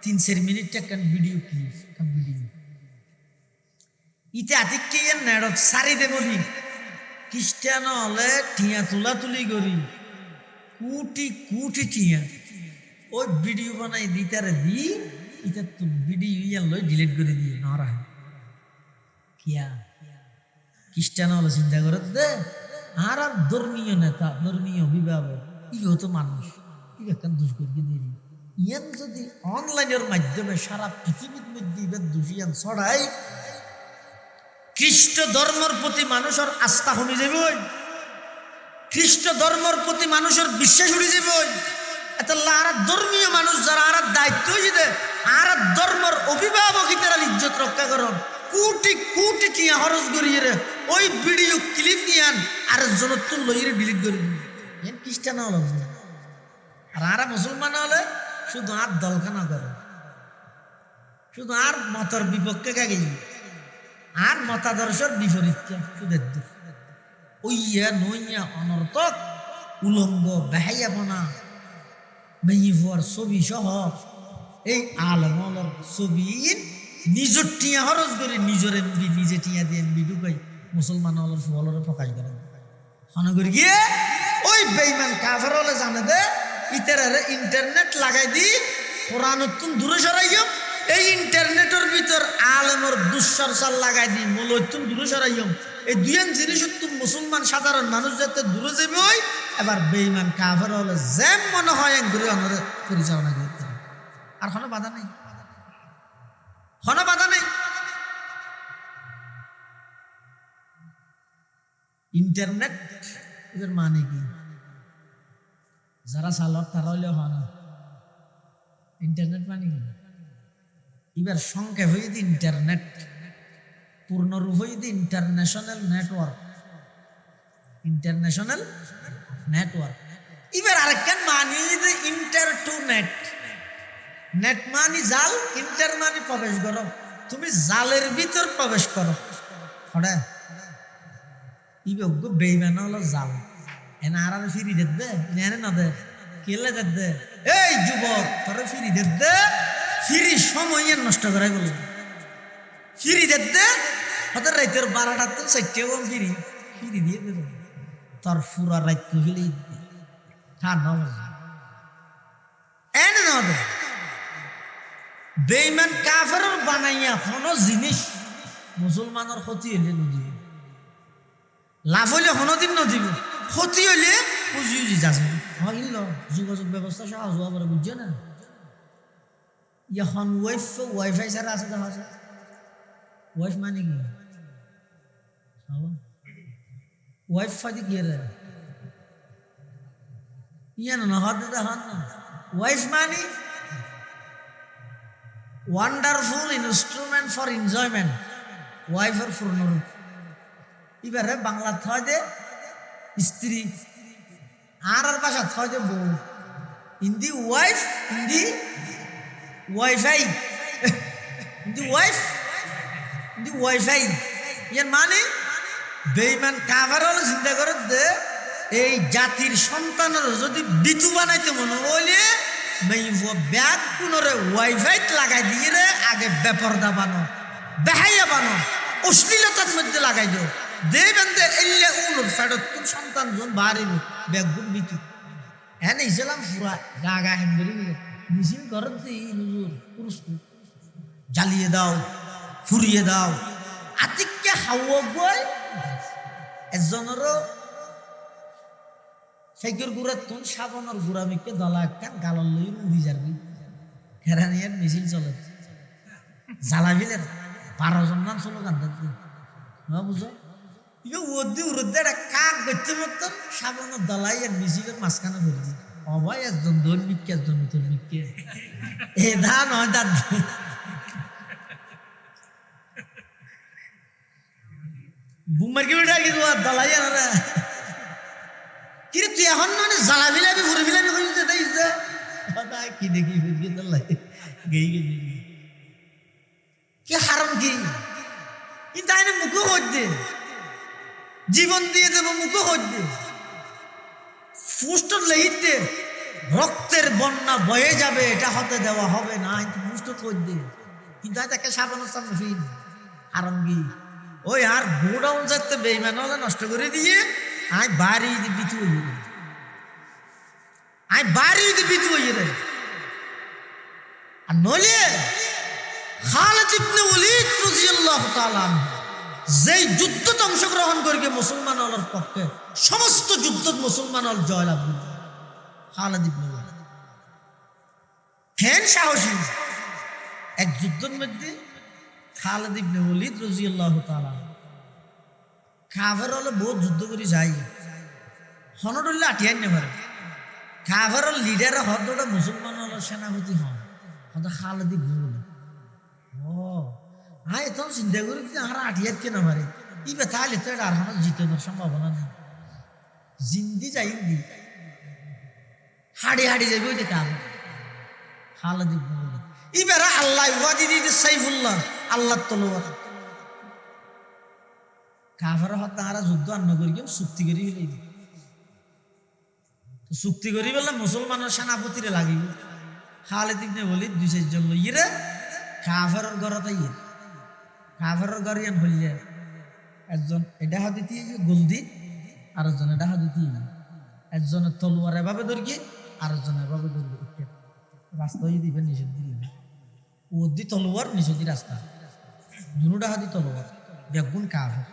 3-4 মিনিট একখান ভিডিও ক্লিপ ভিডিও ইতে আতিককে নেড়ত সারি দে বলি খ্রিস্টান হলে টিয়া তোলা তুলি করি কুটি কুটি টিয়া ওই ভিডিও বানাই দিতারে দি এটা তো ভিডিও ইয়া লই ডিলিট করে দিয়ে নরা কিয়া খ্রিস্টান হলে চিন্তা করে দে আর ধর্মীয় নেতা ধর্মীয় অভিভাবক ইও তো মানুষ একখান দোষ করিয়ে দিয়ে ইয়ান যদি অনলাইনের মাধ্যমে সারা পৃথিবীর মধ্যে ইবের দোষিয়ান ছড়াই খ্রিস্ট ধর্মের প্রতি মানুষের আস্থা কমে যাবে, খ্রিস্ট ধর্মের প্রতি মানুষের বিশ্বাস উঠে যাবে। আর ধর্মীয় মানুষ যারা আর দায়িত্ব হয়েছে আর ধর্মের অভিভাবক তারা ইজ্জত রক্ষা করেন কোটি কোটি টিয়া খরচ করিয়ে ওই ভিডিও ক্লিপ নিয়ে আর জনতুল লইয়ে ডিলিট করে দিন খ্রিস্টান হল আর মুসলমান হলে শুধু আর দলখানা করে শুধু আর মতর বিপক্ষে কাগে আর মতাদর্শের বিপরীত ওইয়া নইয়া অনর্থক উলঙ্গ বেহাইয়াপনা মেহিফর ছবি সহ এই আলমলর ছবি নিজের টিয়া খরচ করে নিজের এমবি নিজে টিয়া দিয়ে এমবি ঢুকাই মুসলমান হলর ফলরে প্রকাশ করে হনগর গিয়ে ওই বেইমান কাফের হলে জানে দে ইতারে ইন্টারনেট লাগাই দি কোরআন দূরে সরাইও এই ইন্টারনেটের ভিতর আলেমর দুঃচর্চা লাগাই দি মূলতুন দূরে সরাইও এই দুইয়ান জিনিস তুমি মুসলমান সাধারণ মানুষ যাতে দূরে যাবে ওই এবার বেইমান কাফের হলে যেম মনে হয় এক ঘুরে অনরে পরিচালনা করতে আর কোনো বাধা নেই কোনো বাধা নেই। ইন্টারনেট এদের মানে কি যারা চালক তারা হইলেও হয় না ইন্টারনেট মানে কি এবার সংক্ষেপ হয়ে দি ইন্টারনেট পূর্ণরূপ হয়ে the international network international network এবার আরেকখান মানি যে ইন্টার টু নেট নেট মানি জাল ইন্টার মানি প্রবেশ করো তুমি জালের ভিতর প্রবেশ করো হঠাৎ ইবে বেইমান হলো জাল এনে আর ফিরি দে এনে না দে কেলে দে এই যুবক তোর ফিরি দে ফিরি সময় নষ্ট করাই বলে ফিরি দে হয়তো রাইতের 12টা তো 4টেও ফিরি ফিরি দিয়ে দেবে তোর পুরা রাত ফিলি ঠান্ডা এনে না দে বেইমান কাফের বানাইয়া কোনো জিনিস মুসলমানের ক্ষতি হইলে নদীব লাভ হইলে কোনোদিন নদীব ক্ষতি হইলে পুঁজি উজি যাচ্ছে হইল যোগাযোগ ব্যবস্থা সহজ হওয়া পরে বুঝছো না এখন ওয়াইফাই ছাড়া আছে দেখা আছে ওয়াইফ মানে কি ওয়াইফ ফাদি কি রে ইয়ান না হদ দেখান না ওয়াইফ মানে ওয়ান্ডারফুল ইনস্ট্রুমেন্ট ফর এনজয়মেন্ট ওয়াইফের পূর্ণরূপ এবারে বাংলা থয় দে স্ত্রী আর ভাষা থয় দে বউ ইন দি ওয়াইফ ইন দি ওয়াইফাই ইন দি ওয়াইফ ইন দি ওয়াইফাই ইয়ার মানে বেইমান কাফের হলো চিন্তা করে দে এই জাতির সন্তানের যদি বিতু বানাইতে মনে হইলে ব্যাগ পুনরে ওয়াইফাই লাগাই দিয়ে রে আগে বেপরদা বানো বেহাইয়া বানো অশ্লীলতার মধ্যে লাগাই দিও দেবেন দে এলে উলুর ফেরত তোর সন্তান জন বাড়িব ব্যাগ গুণ বিতু হ্যাঁ ইসলাম পুরা গা গা হেমবেরি মিছিল করেন হুজুর পুরুষ জ্বালিয়ে দাও ফুরিয়ে দাও আতিককে হাওয়া বই একজনেরও সাইকের গুড়া তুন সাবনের গুড়া মিকে দলা একখান গালার লই উড়ি যাবি কেরানিয়ার মিছিল চলে জ্বালাবিলেন 12 জন নাম চলো কান্দার বুঝো ইয়ে ওদি উরুদ্দে একটা কাক বেচতে মতন সাবনের দলাই আর মিছিলের মাঝখানে ধরবি অবাই একজন ধর্মিককে একজন ধর্মিককে এ ধা নয় দাঁত বুমার কে বেটা কি দলাই আর কিরে তুই এখন মানে জ্বালা বিলাবি ঘুরে বিলাবি কইতে দেইছে কি দেখি ফিরকে দলাই গেই গেই কি হারাম কি তাই না মুখে হচ্ছে জীবন দিয়ে দেবো মুখে হচ্ছে ফুষ্ট লেহিতে রক্তের বন্যা বয়ে যাবে এটা হতে দেওয়া হবে না কিন্তু ফুষ্ট করছে কিন্তু তাকে সাবানোর সামনে ফির হারামগি ওই আর গোডাউন যাতে বেইমান হলে নষ্ট করে দিয়ে আই বাড়ি বিতু হয়ে রে আই বাড়ি বিতু হয়ে রে আর নলে খালিদ ইবনে ওয়ালিদ রাদিয়াল্লাহু তাআলা যেই যুদ্ধে অংশগ্রহণ করিকে মুসলমান হলার পক্ষে সমস্ত যুদ্ধ মুসলমান হল জয়লাভ করল খালিদ ইবনে ওয়ালিদ হেন সাহসী এক যুদ্ধের মধ্যে খালিদ ইবনে ওয়ালিদ রাদিয়াল্লাহু তাআলা কাফের হলে বহুত যুদ্ধ করে যাই হনডলে আটিয়ান নেবারে কাফের লিডার হদটা মুসলমান হল সেনাপতি হন হদা খালিদ ইবনে ওয়ালিদ ও হ্যাঁ এখন চিন্তা করি আর আটিয়াত কেন পারে ই তাহলে তো এটা আর জিতানোর সম্ভাবনা নেই জিন্দি যাই হাড়ি হাড়ি যাবে ওই যে কাল খালিদ ইবনে ওয়ালিদ এবারে আল্লাহ ওয়াদি দিতে সাইফুল্লাহ আল্লাহ তলোয়ার কাফের হাত তাহারা যুদ্ধ আন্ন করি কেউ চুক্তি করি ফেলে চুক্তি করি বললে মুসলমানের সেনাপতিরে লাগিব খালিদ ইবনে ওয়ালিদ 2-4 জন লইরে কাফের ঘরতে ইয়ে কাফের ঘর ইয়ান হইলে একজন এটা হাতে দিয়ে গোলদি আর একজন এটা হাতে দিয়ে একজনের তলোয়ার এভাবে ধরকি আর একজন এভাবে ধরবে রাস্তা হয়ে দিবেন নিষেধ দিলেন ও দি তলোয়ার নিষেধি রাস্তা দুটা হাতি তলোয়ার বেগুন কাফের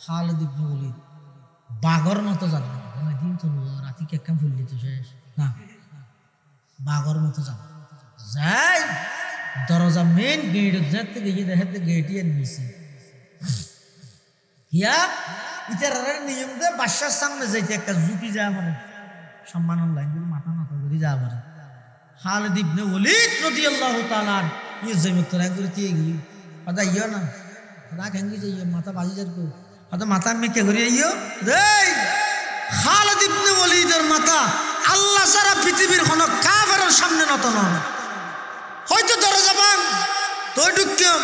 খালিদ ইবনে ওয়ালিদ বাঘর মতো যাবে দিন তলোয়ার রাতি কেকাম ফুললি তো শেষ না বাঘর মতো যাবে যাই দরজা মেন গেট যেতে গিয়ে দেখতে গেটই নিছি ইয়া ইতার নিয়ম দে বাদশার সামনে যাইতে একটা ঝুঁকি যায় মানে সম্মানন লাইন মাথা মাথা করে যা পারে খালিদ ইবনে ওয়ালিদ রাদিয়াল্লাহু তাআলা ইয়ে জমি তোরা করে দিয়ে গিয়ে কথা ইয়ো না কথা কেঙ্গি যাইও মাথা বাজি যার কো কথা মাথা আমি কে করে ইয়ো রে খালিদ ইবনে ওয়ালিদের মাথা আল্লাহ সারা পৃথিবীর কোন কাফেরের সামনে নত নয় হয়তো দরজা ভাঙ তো ঢুকিও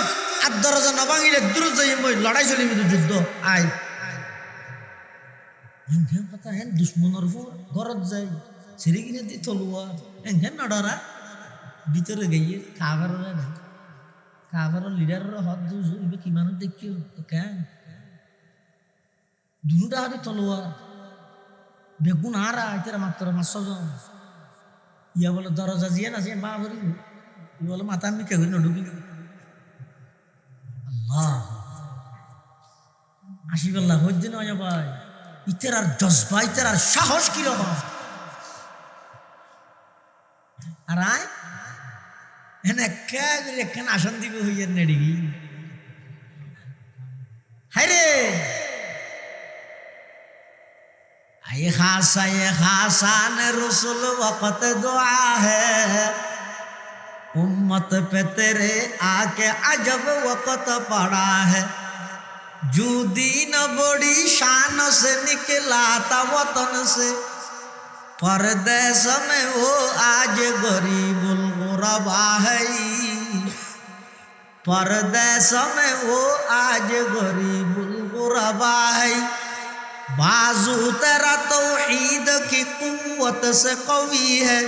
আর দরজা না ভাঙিলে দূর যাই মই লড়াই চলিবি যুদ্ধ আই হেন কথা হেন দুশ্মনের ঘরত যাই ছেড়ে কিনে দি তলোয়ার হেন নডরা ভিতরে গিয়ে কাভার লিডারের হাত দুইবে কি মানুষ দেখিও কেন দুটা হাতে তলোয়ার বেগুন আরা এটার মাত্র 500 জন ইয়া বলে দরজা দিয়ে না যে মা বলি বলে মাথা আমি কে করি না ঢুকি আল্লাহ আশিবাল্লাহ হইতে নয় ভাই ইতের আর জজবা ইতের আর সাহস কিরকম আর আয় একখান আসন দিবে হইয়া নেড়ি হায় রে आए खासान रसूल वक़्त दुआ है उम्मत पे तेरे आके अजब वक़्त पड़ा है जो दीन बड़ी शान से निकला था वतन से परदेश में वो आज गरीबुल गुरबा है परदेश में वो आज गरीबुल गुरबा है बाजू तेरा तौहीद की कुव्वत से कवी है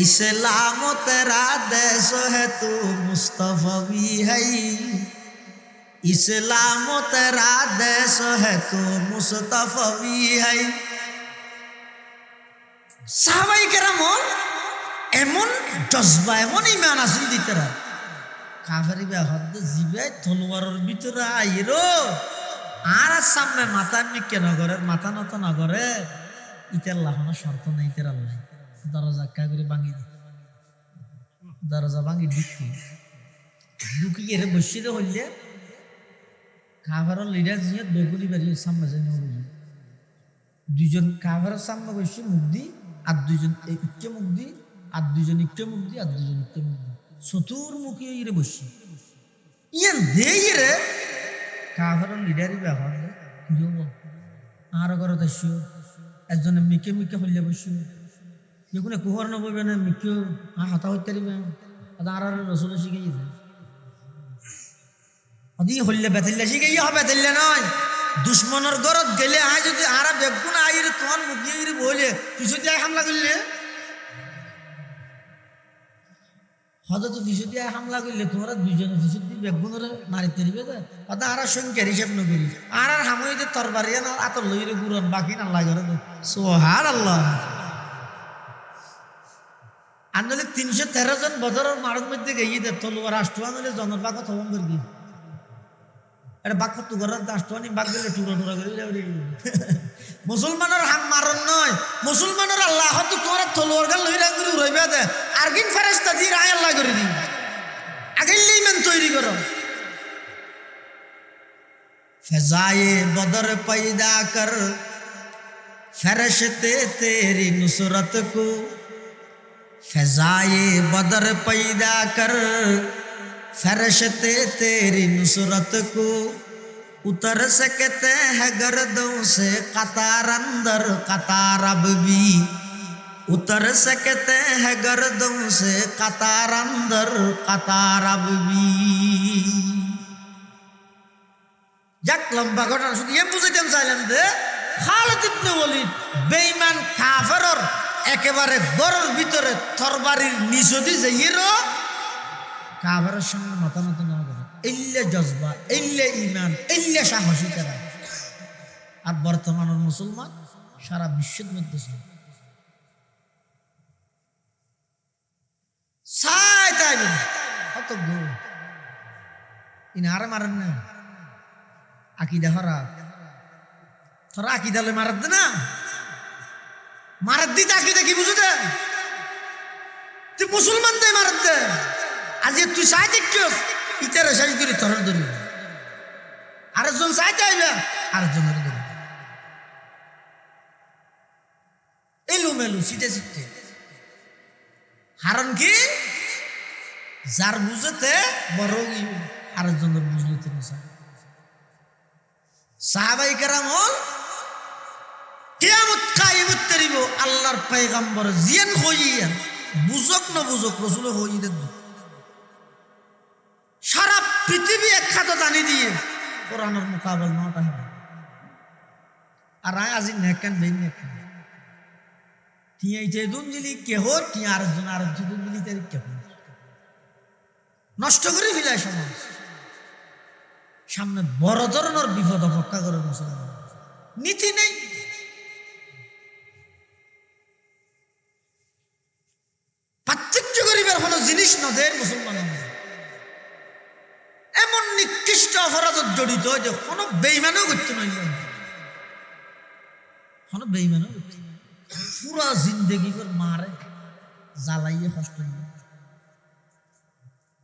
इस्लाम तेरा देश है तू मुस्तफवी है इस्लाम तेरा देश है तू मुस्तफवी है সাহাবায়ে কেরাম এমন জজবা এমন ইমান আসিল দিতেরা কাফেরি বে হদ্দে জিবে তলোয়ারের ভিতরে আইরো আর সামনে মাথা মিকে নগরের মাথা নত নগরে ইতের লাহানো শর্ত নেই ইতের আল্লাহ দরজা কা করে ভাঙি দরজা ভাঙি ঢুকি এর বসিয়ে হইলে কাফেরের লিডার জিয়ে বেগুনি বেরিয়ে সামনে যাই নবী দুইজন কাফেরের সামনে বসে মুখ দি আর দুইজন ইচ্ছে মুখ দি আর দুইজন ইচ্ছে মুখ দি আর দুইজন ইচ্ছে মুখ দি চতুর মুখী ইরে বসি ইয়ান দেই রে কাফেরের লিডারই ব্যবহার আর ঘরে আসিও একজনে মিকে মিকে হইলে বসিও বেগুনে কুহর নববে না মিকেও হতা হইতে পারিবে আর রসুল শিখেই অদি হইলে বেতাইলে শিখেই হবে বেতাইলে নয় দুশ্মনের ঘরত গেলে আয় যদি আর বেগুন আইরে তোমার মুখিয়ে বলে পিছু দিয়ে হামলা করলে হয়তো তো পিছু দিয়ে হামলা করলে তোমরা দুইজনে পিছু দিয়ে বেগুনের মারিতে দিবে হয়তো আর সংখ্যার হিসাব নকরি আর হামইতে তরবারি না আতর লইরে গুরন বাকি না লাগে সোহার আল্লাহ আনলে 313 জন বদরের মারণ মধ্যে গিয়ে দে তলোয়ার রাষ্ট্র আনলে জনের বাক থবন করবি এটা বাক তো ঘরের রাষ্ট্রনি বাক দিলে টুরা টুরা করে মুসলমানের হাম মারণ নয় মুসলমানের আল্লাহ তো তোরা তলোয়ার গাল লইরা করে উড়াইবা দে আরগিন ফেরেশতা দি রায় আল্লাহ করে দি আগেই মান তৈরি করো ফজায়ে বদর पैदा कर फरिश्ते तेरी नुसरत को फजाए बदर पैदा कर फरिश्ते तेरी नुसरत को उतर सकते हैं गर्दों से कतार अंदर कतार अब भी उतर सकते हैं गर्दों से कतार अंदर कतार अब भी যাক লম্বা ঘটনা শুধু এম বুঝাইতাম চাইলাম যে খালিদ ইবনে ওয়ালিদ বেঈমান কাফেরর একেবারে গরর ভিতরে তরবারির নিচদি যাইরো কাফেরের সঙ্গে মাথা মাথা না করে ইল্লে জজবা ইল্লে ঈমান ইল্লে সাহসিকতা আর বর্তমানের মুসলমান সারা বিশ্বের মধ্যে সাই তাই কত গো ইনারে মারেন না আকিদা হরা তোরা আকিদালে মারাত দে না মারাত দিতে আকিদা কি বুঝতে তুই মুসলমান দে মারাত দে আজ তুই চাই দেখিস ইতারে সাই করে তোর ধরি আরেকজন চাই চাইবে আরেকজনের ধরি এলু মেলু সিটে সিটে কারণ কি যার বুঝতে বড় আরেকজনের বুঝলে তিনি সাহাবায়ে কেরাম হল কিয়ামত কায়েমত করিব আল্লাহর পয়গম্বর জিয়ান হইয়া বুঝক না বুঝক রাসূল হইয়া সারা পৃথিবী একখাত জানি দিয়ে কোরআনের মুকাবল নটা হবে আর আজি নেকান বেন নেকান তিয়াইতে দুনজিলি কেহ তিয়া আরেকজন আরেকজন দুনজিলি তার কেহ নষ্ট করে ফেলায় সমাজ সামনে বড় ধরনের বিপদ অপেক্ষা করে মুসলমান নীতি নেই পার্থক্য করিবার কোনো জিনিস নদের মুসলমান এমন নিকৃষ্ট অপরাধ জড়িত যে কোনো বেঈমানও করতে নয় কোনো বেঈমানও করতে পুরা জিন্দেগি করে মারে জ্বালাইয়ে কষ্ট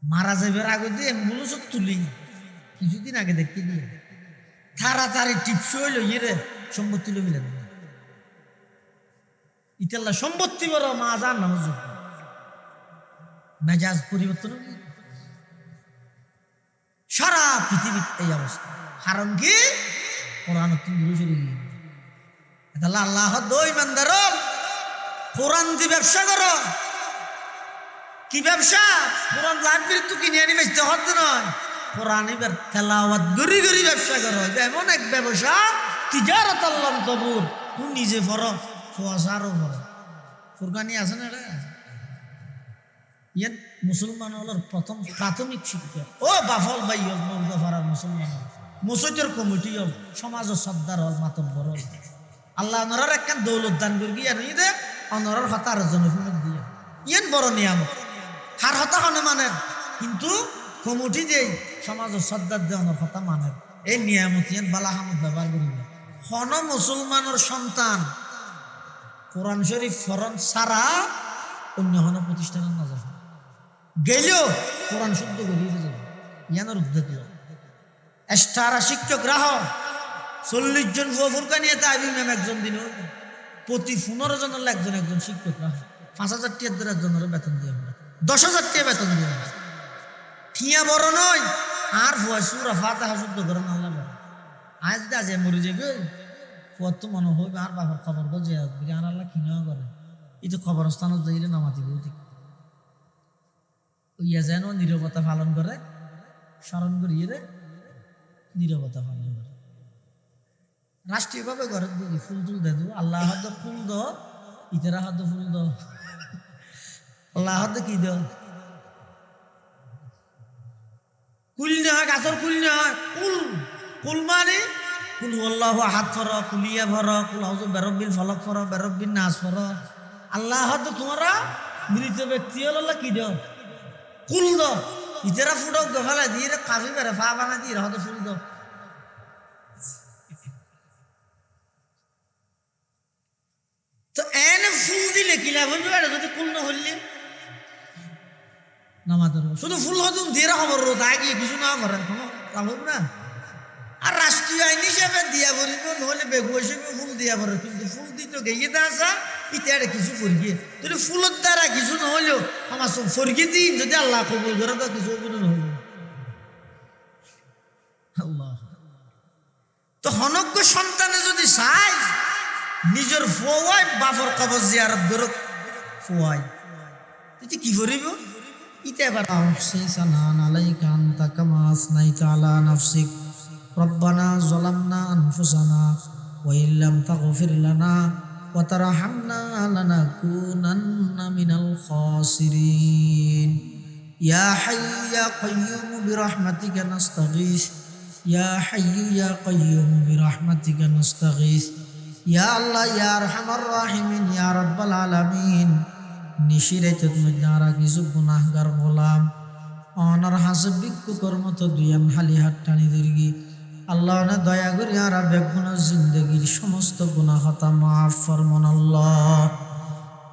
মারা যাবার আগে দিয়ে অ্যাম্বুলেন্স তুলি কিছুদিন আগে দেখতে দিয়ে তাড়াতাড়ি টিপস হইল ইয়ে সম্পত্তি লো মিলে ইতাল্লা সম্পত্তি বড় মা যার নাম মেজাজ পরিবর্তন সারা পৃথিবীর এই অবস্থা কারণ কি কোরআন আল্লাহ দই মানদার কোরআন দি ব্যবসা করো কি ব্যবসা কোরআন লাইব্রেরি তো কিনে আনি বেচতে হতে নয় কোরআন এবার তেলাওয়াত গরি গরি ব্যবসা করো এমন এক ব্যবসা তিজারত আল্লাহ কবুল তুমি নিজে পড়ো ফোয়াশারও পড়ো কোরআনি আছে না এটা ইয়াত মুসলমান হলোর প্রথম প্রাথমিক শিক্ষা ও বাফল ভাই হল মৌলফারার মুসলমান মুসজিদের কমিটি হল সমাজের সর্দার হল মাতব্বর হল আল্লাহ নরার একটা দৌলত দান করি গিয়ে নিয়ে দে অনরার হতার জন্য দিয়ে ইয়ান বড় নিয়ামত হার হতা হনে মানে কিন্তু কমিটি দেই সমাজের সর্দার দেওয়ানোর কথা মানে এই নিয়ামতিয়ান বালাহামত ব্যবহার করিব হন মুসলমানের সন্তান কোরআন শরীফ ফরন সারা অন্য হন প্রতিষ্ঠানের নজর গেলেও কোরআন শুদ্ধ করিয়ে যাবে ইয়ানোর উদ্যোগ এস্টারা শিক্ষক রাহ 40 জন ফুরকা নিয়ে তাইবি ম্যাম একজন দিন প্রতি 15 জনের একজন একজন শিক্ষক রাহ 5,000 টাকা একজনের বেতন দিয়ে 10,000 টাকা বেতন দিয়ে ঠিয়া বড় নয় আর সুরা ফাতিহা শুদ্ধ করেন আল্লাহ বড় আজ দা যে মরে যাবে কত মনে হইবে আর বাবার খবর গজে আসবে আর আল্লাহ কিনা করে এই তো খবরস্থানত যাইলে নামাতি ভৌতিক ইয়া যেন নীরবতা পালন করে স্মরণ করিয়ে রে নীরবতা পালন করে রাষ্ট্রীয়ভাবে ঘরে ফুল টুল দে দু আল্লাহ হাত ফুল দ ইতারা হাত ফুল দ আল্লাহ হাত কি দ কুল না গাছর কুল না কুল কুল মানে কুল আল্লাহ হাত ফর কুলিয়া ভর কুল আউযু বিরাব্বিল ফালাক ফর বিরাব্বিন নাস ফর আল্লাহ হাত তোমরা মৃত ব্যক্তি হল কি দ কুল দ ইতারা ফুটক গফালা দিয়ে কাফি বেরে ফা বানা দিয়ে হাত ফুল দ তো এনে ফুল দিলে কি লাভ হবে এটা যদি কুল না হইলে নামাজের শুধু ফুল হতুন দিয়ে খবর রোদ আগে কিছু না করেন কোনো লাভ হবে না আর রাষ্ট্রীয় আইন হিসাবে দিয়া বলিব নহলে বেগু হিসেবে ফুল দিয়া বলে কিন্তু ফুল দিত গিয়ে দা আসা ইত্যাদি কিছু ফরগিয়ে যদি ফুলের দ্বারা কিছু নহলেও আমার সব ফরগি দিন যদি আল্লাহ কবুল করে তো কিছু নহল আল্লাহ তো হনজ্ঞ সন্তানে যদি চাই নিজের ফোয়াই বাপর কবর জিয়ারত গরক ফোয়াই তুই কি করিব ইতে এবার আহসানান আলাইকা আনতা কামা আসনাইতা আলা নাফসিক রব্বানা যালামনা আনফুসানা ওয়া ইল্লাম তাগফির লানা ওয়া তারহামনা লানাকুনান্না মিনাল খাসিরিন ইয়া হাইয়্যু ইয়া কাইয়্যুম বিরহমাতিকা নাস্তাগীস ইয়া হাইয়্যু ইয়া কাইয়্যুম বিরহমাতিকা নাস্তাগীস ইয়া আল্লাহ ইয়া আরহামার রাহিমিন ইয়া রাব্বাল আলামিন নিশিরাইতের মধ্যে আর কিছু গুনাহগার গোলাম অনার হাসে ভিক্ষুকর মতো দুয়ান হালি হাত টানি দীর্ঘি আল্লাহ না দয়া করি আর বেগুনা জিন্দগির সমস্ত গুনাহ খাতা মাফ ফরমান আল্লাহ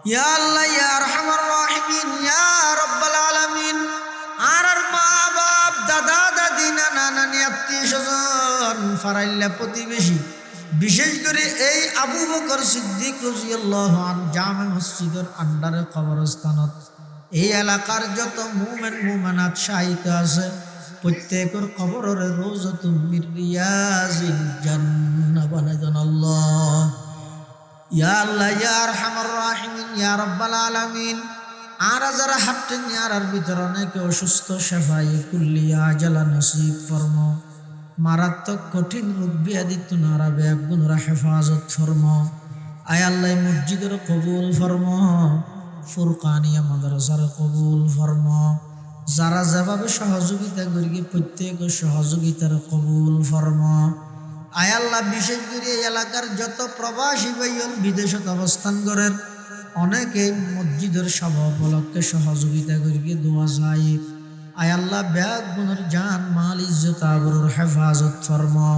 ইয়া আল্লাহ ইয়া আরহামার রাহিমিন ইয়া রাব্বাল আলামিন আর মা বাপ দাদা দাদি নানা নানি আত্মীয় স্বজন ফারাইল্লা প্রতিবেশী বিশেষ করে এই আবু বকর সিদ্দিক রাদিয়াল্লাহু আনহু জামে মসজিদের আন্ডারে কবরস্থানত এই এলাকার যত মুমিন মুমিনাত শাহিদ আছে প্রত্যেকের কবরের রওজাতুম মির রিয়াজিল জান্নাহ বানাই দেন আল্লাহ ইয়া আল্লাহ ইয়া আরহামার রাহিমিন ইয়া রাব্বাল আলামিন আর যারা হাঁটতেন আর ভিতরে অনেকে অসুস্থ শেফায়ে কুল্লিয়া আজালা নসিব ফরমা মারাত্মক কঠিন রোগ ব্যাধি তুনারা বেগুনরা হেফাজত ফরমা আয় আল্লাহ মসজিদের কবুল ফরমা ফুরকানিয়া মাদ্রাসার কবুল ফরমা যারা যেভাবে সহযোগিতা করি প্রত্যেক সহযোগিতার কবুল ফরমা আয় আল্লাহ বিশেষ করে এই এলাকার যত প্রবাসী ভাইয়ন বিদেশত অবস্থান করেন অনেকে মসজিদের সভা উপলক্ষে সহযোগিতা করি দোয়া যায় আয় আল্লাহ ব্যাগ গুণের জান মাল ইজ্জত আবরুর হেফাজত ফরমা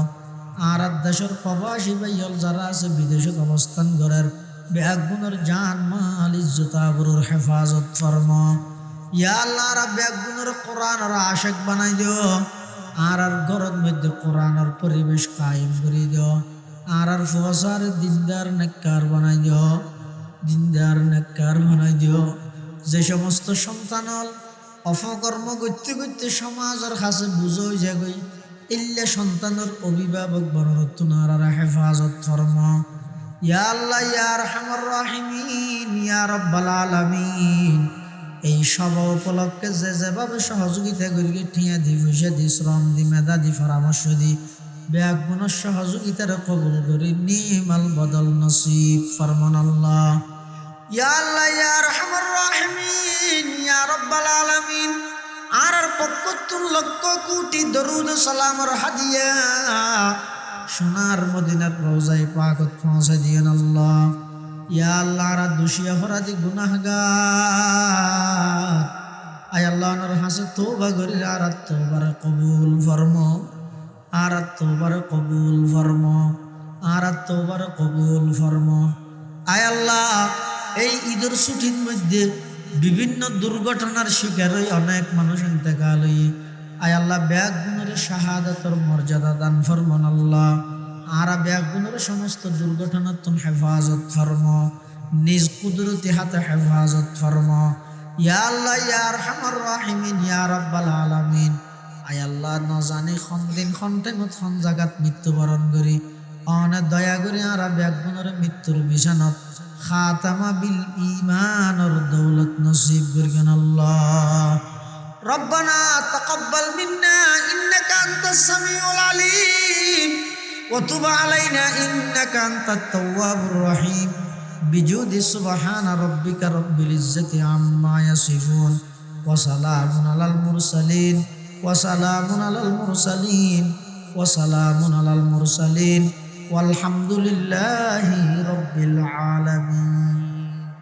আর দেশের প্রবাসী ভাইয়ল যারা আছে বিদেশত অবস্থান করেন ব্যাগ গুণের জান মাল ইজ্জত আবরুর হেফাজত ফরমা ইয়া আল্লাহ আর ব্যাগ গুণের কোরআন আর আশেক বানাই দিও আর ঘরের মধ্যে কোরআনের পরিবেশ কায়েম করে দিও আর ফসার দিনদার নেককার বানাই দিও দিনদার নেককার বানাই দিও যে সমস্ত সন্তান অপকর্ম করতে করতে সমাজের কাছে বুঝই যাগই ইল্লা সন্তানের অভিভাবক বড়তুনার হেফাজত ফরমা ইয়া আল্লাহ ইয়া আরহামার রাহিমিন ইয়া রাব্বাল আলামিন এই সভা উপলক্ষে যে যেভাবে সহযোগিতা করি ঠিয়া দি পয়সা দি শ্রম দি মেধা দি পরামর্শ দি ব্যাগুণ সহযোগিতার কবুল করি নিমাল বদল নসিব ফরমান আল্লাহ ইয়া আল্লাহ ইয়া আরহামার রাহিমিন ইয়া রাব্বাল আলামিন আর 75 লক্ষ কোটি দরুদ সালামের হাদিয়া সোনার মদিনার রওজায়ে পাকত পৌঁছে দিয়েন আল্লাহ ইয়া আল্লাহ আর দোষী অপরাধী গুনাহগার আয় আল্লাহ ওনার হাসে তওবা করি আর তওবার কবুল ফরমো আর তওবার কবুল ফরমো আর তওবার কবুল ফরমো। আয় আল্লাহ এই ঈদের ছুটির মধ্যে বিভিন্ন দুর্ঘটনার শিকার হয়ে অনেক মানুষ ইন্তেকাল হয়ে আয় আল্লাহ ব্যাগ গুণের শাহাদাতর মর্যাদা দান ফরমান আল্লাহ। আর ব্যাগ গুণের সমস্ত দুর্ঘটনা তুমি হেফাজত ফরমো, নিজ কুদরতি হাতে হেফাজত ফরমো ইয়া আল্লাহ ইয়া আরহামার রাহিমিন ইয়া রাব্বাল আলামিন। আয় আল্লাহ ন জানি দিন টাইমত জাগাত মৃত্যুবরণ করি অনেক দয়া করি আর ব্যাগ গুণের মৃত্যুর বিছানত খাতামা বিল ঈমানের দৌলত নসিব করিন আল্লাহ। ربنا تقبل منا إنك أنت السميع العليم وتب علينا إنك أنت التواب الرحيم بجود سبحان ربك رب العزة عما يصفون وسلام على المرسلين وسلام على المرسلين وسلام على المرسلين والحمد لله رب العالمين.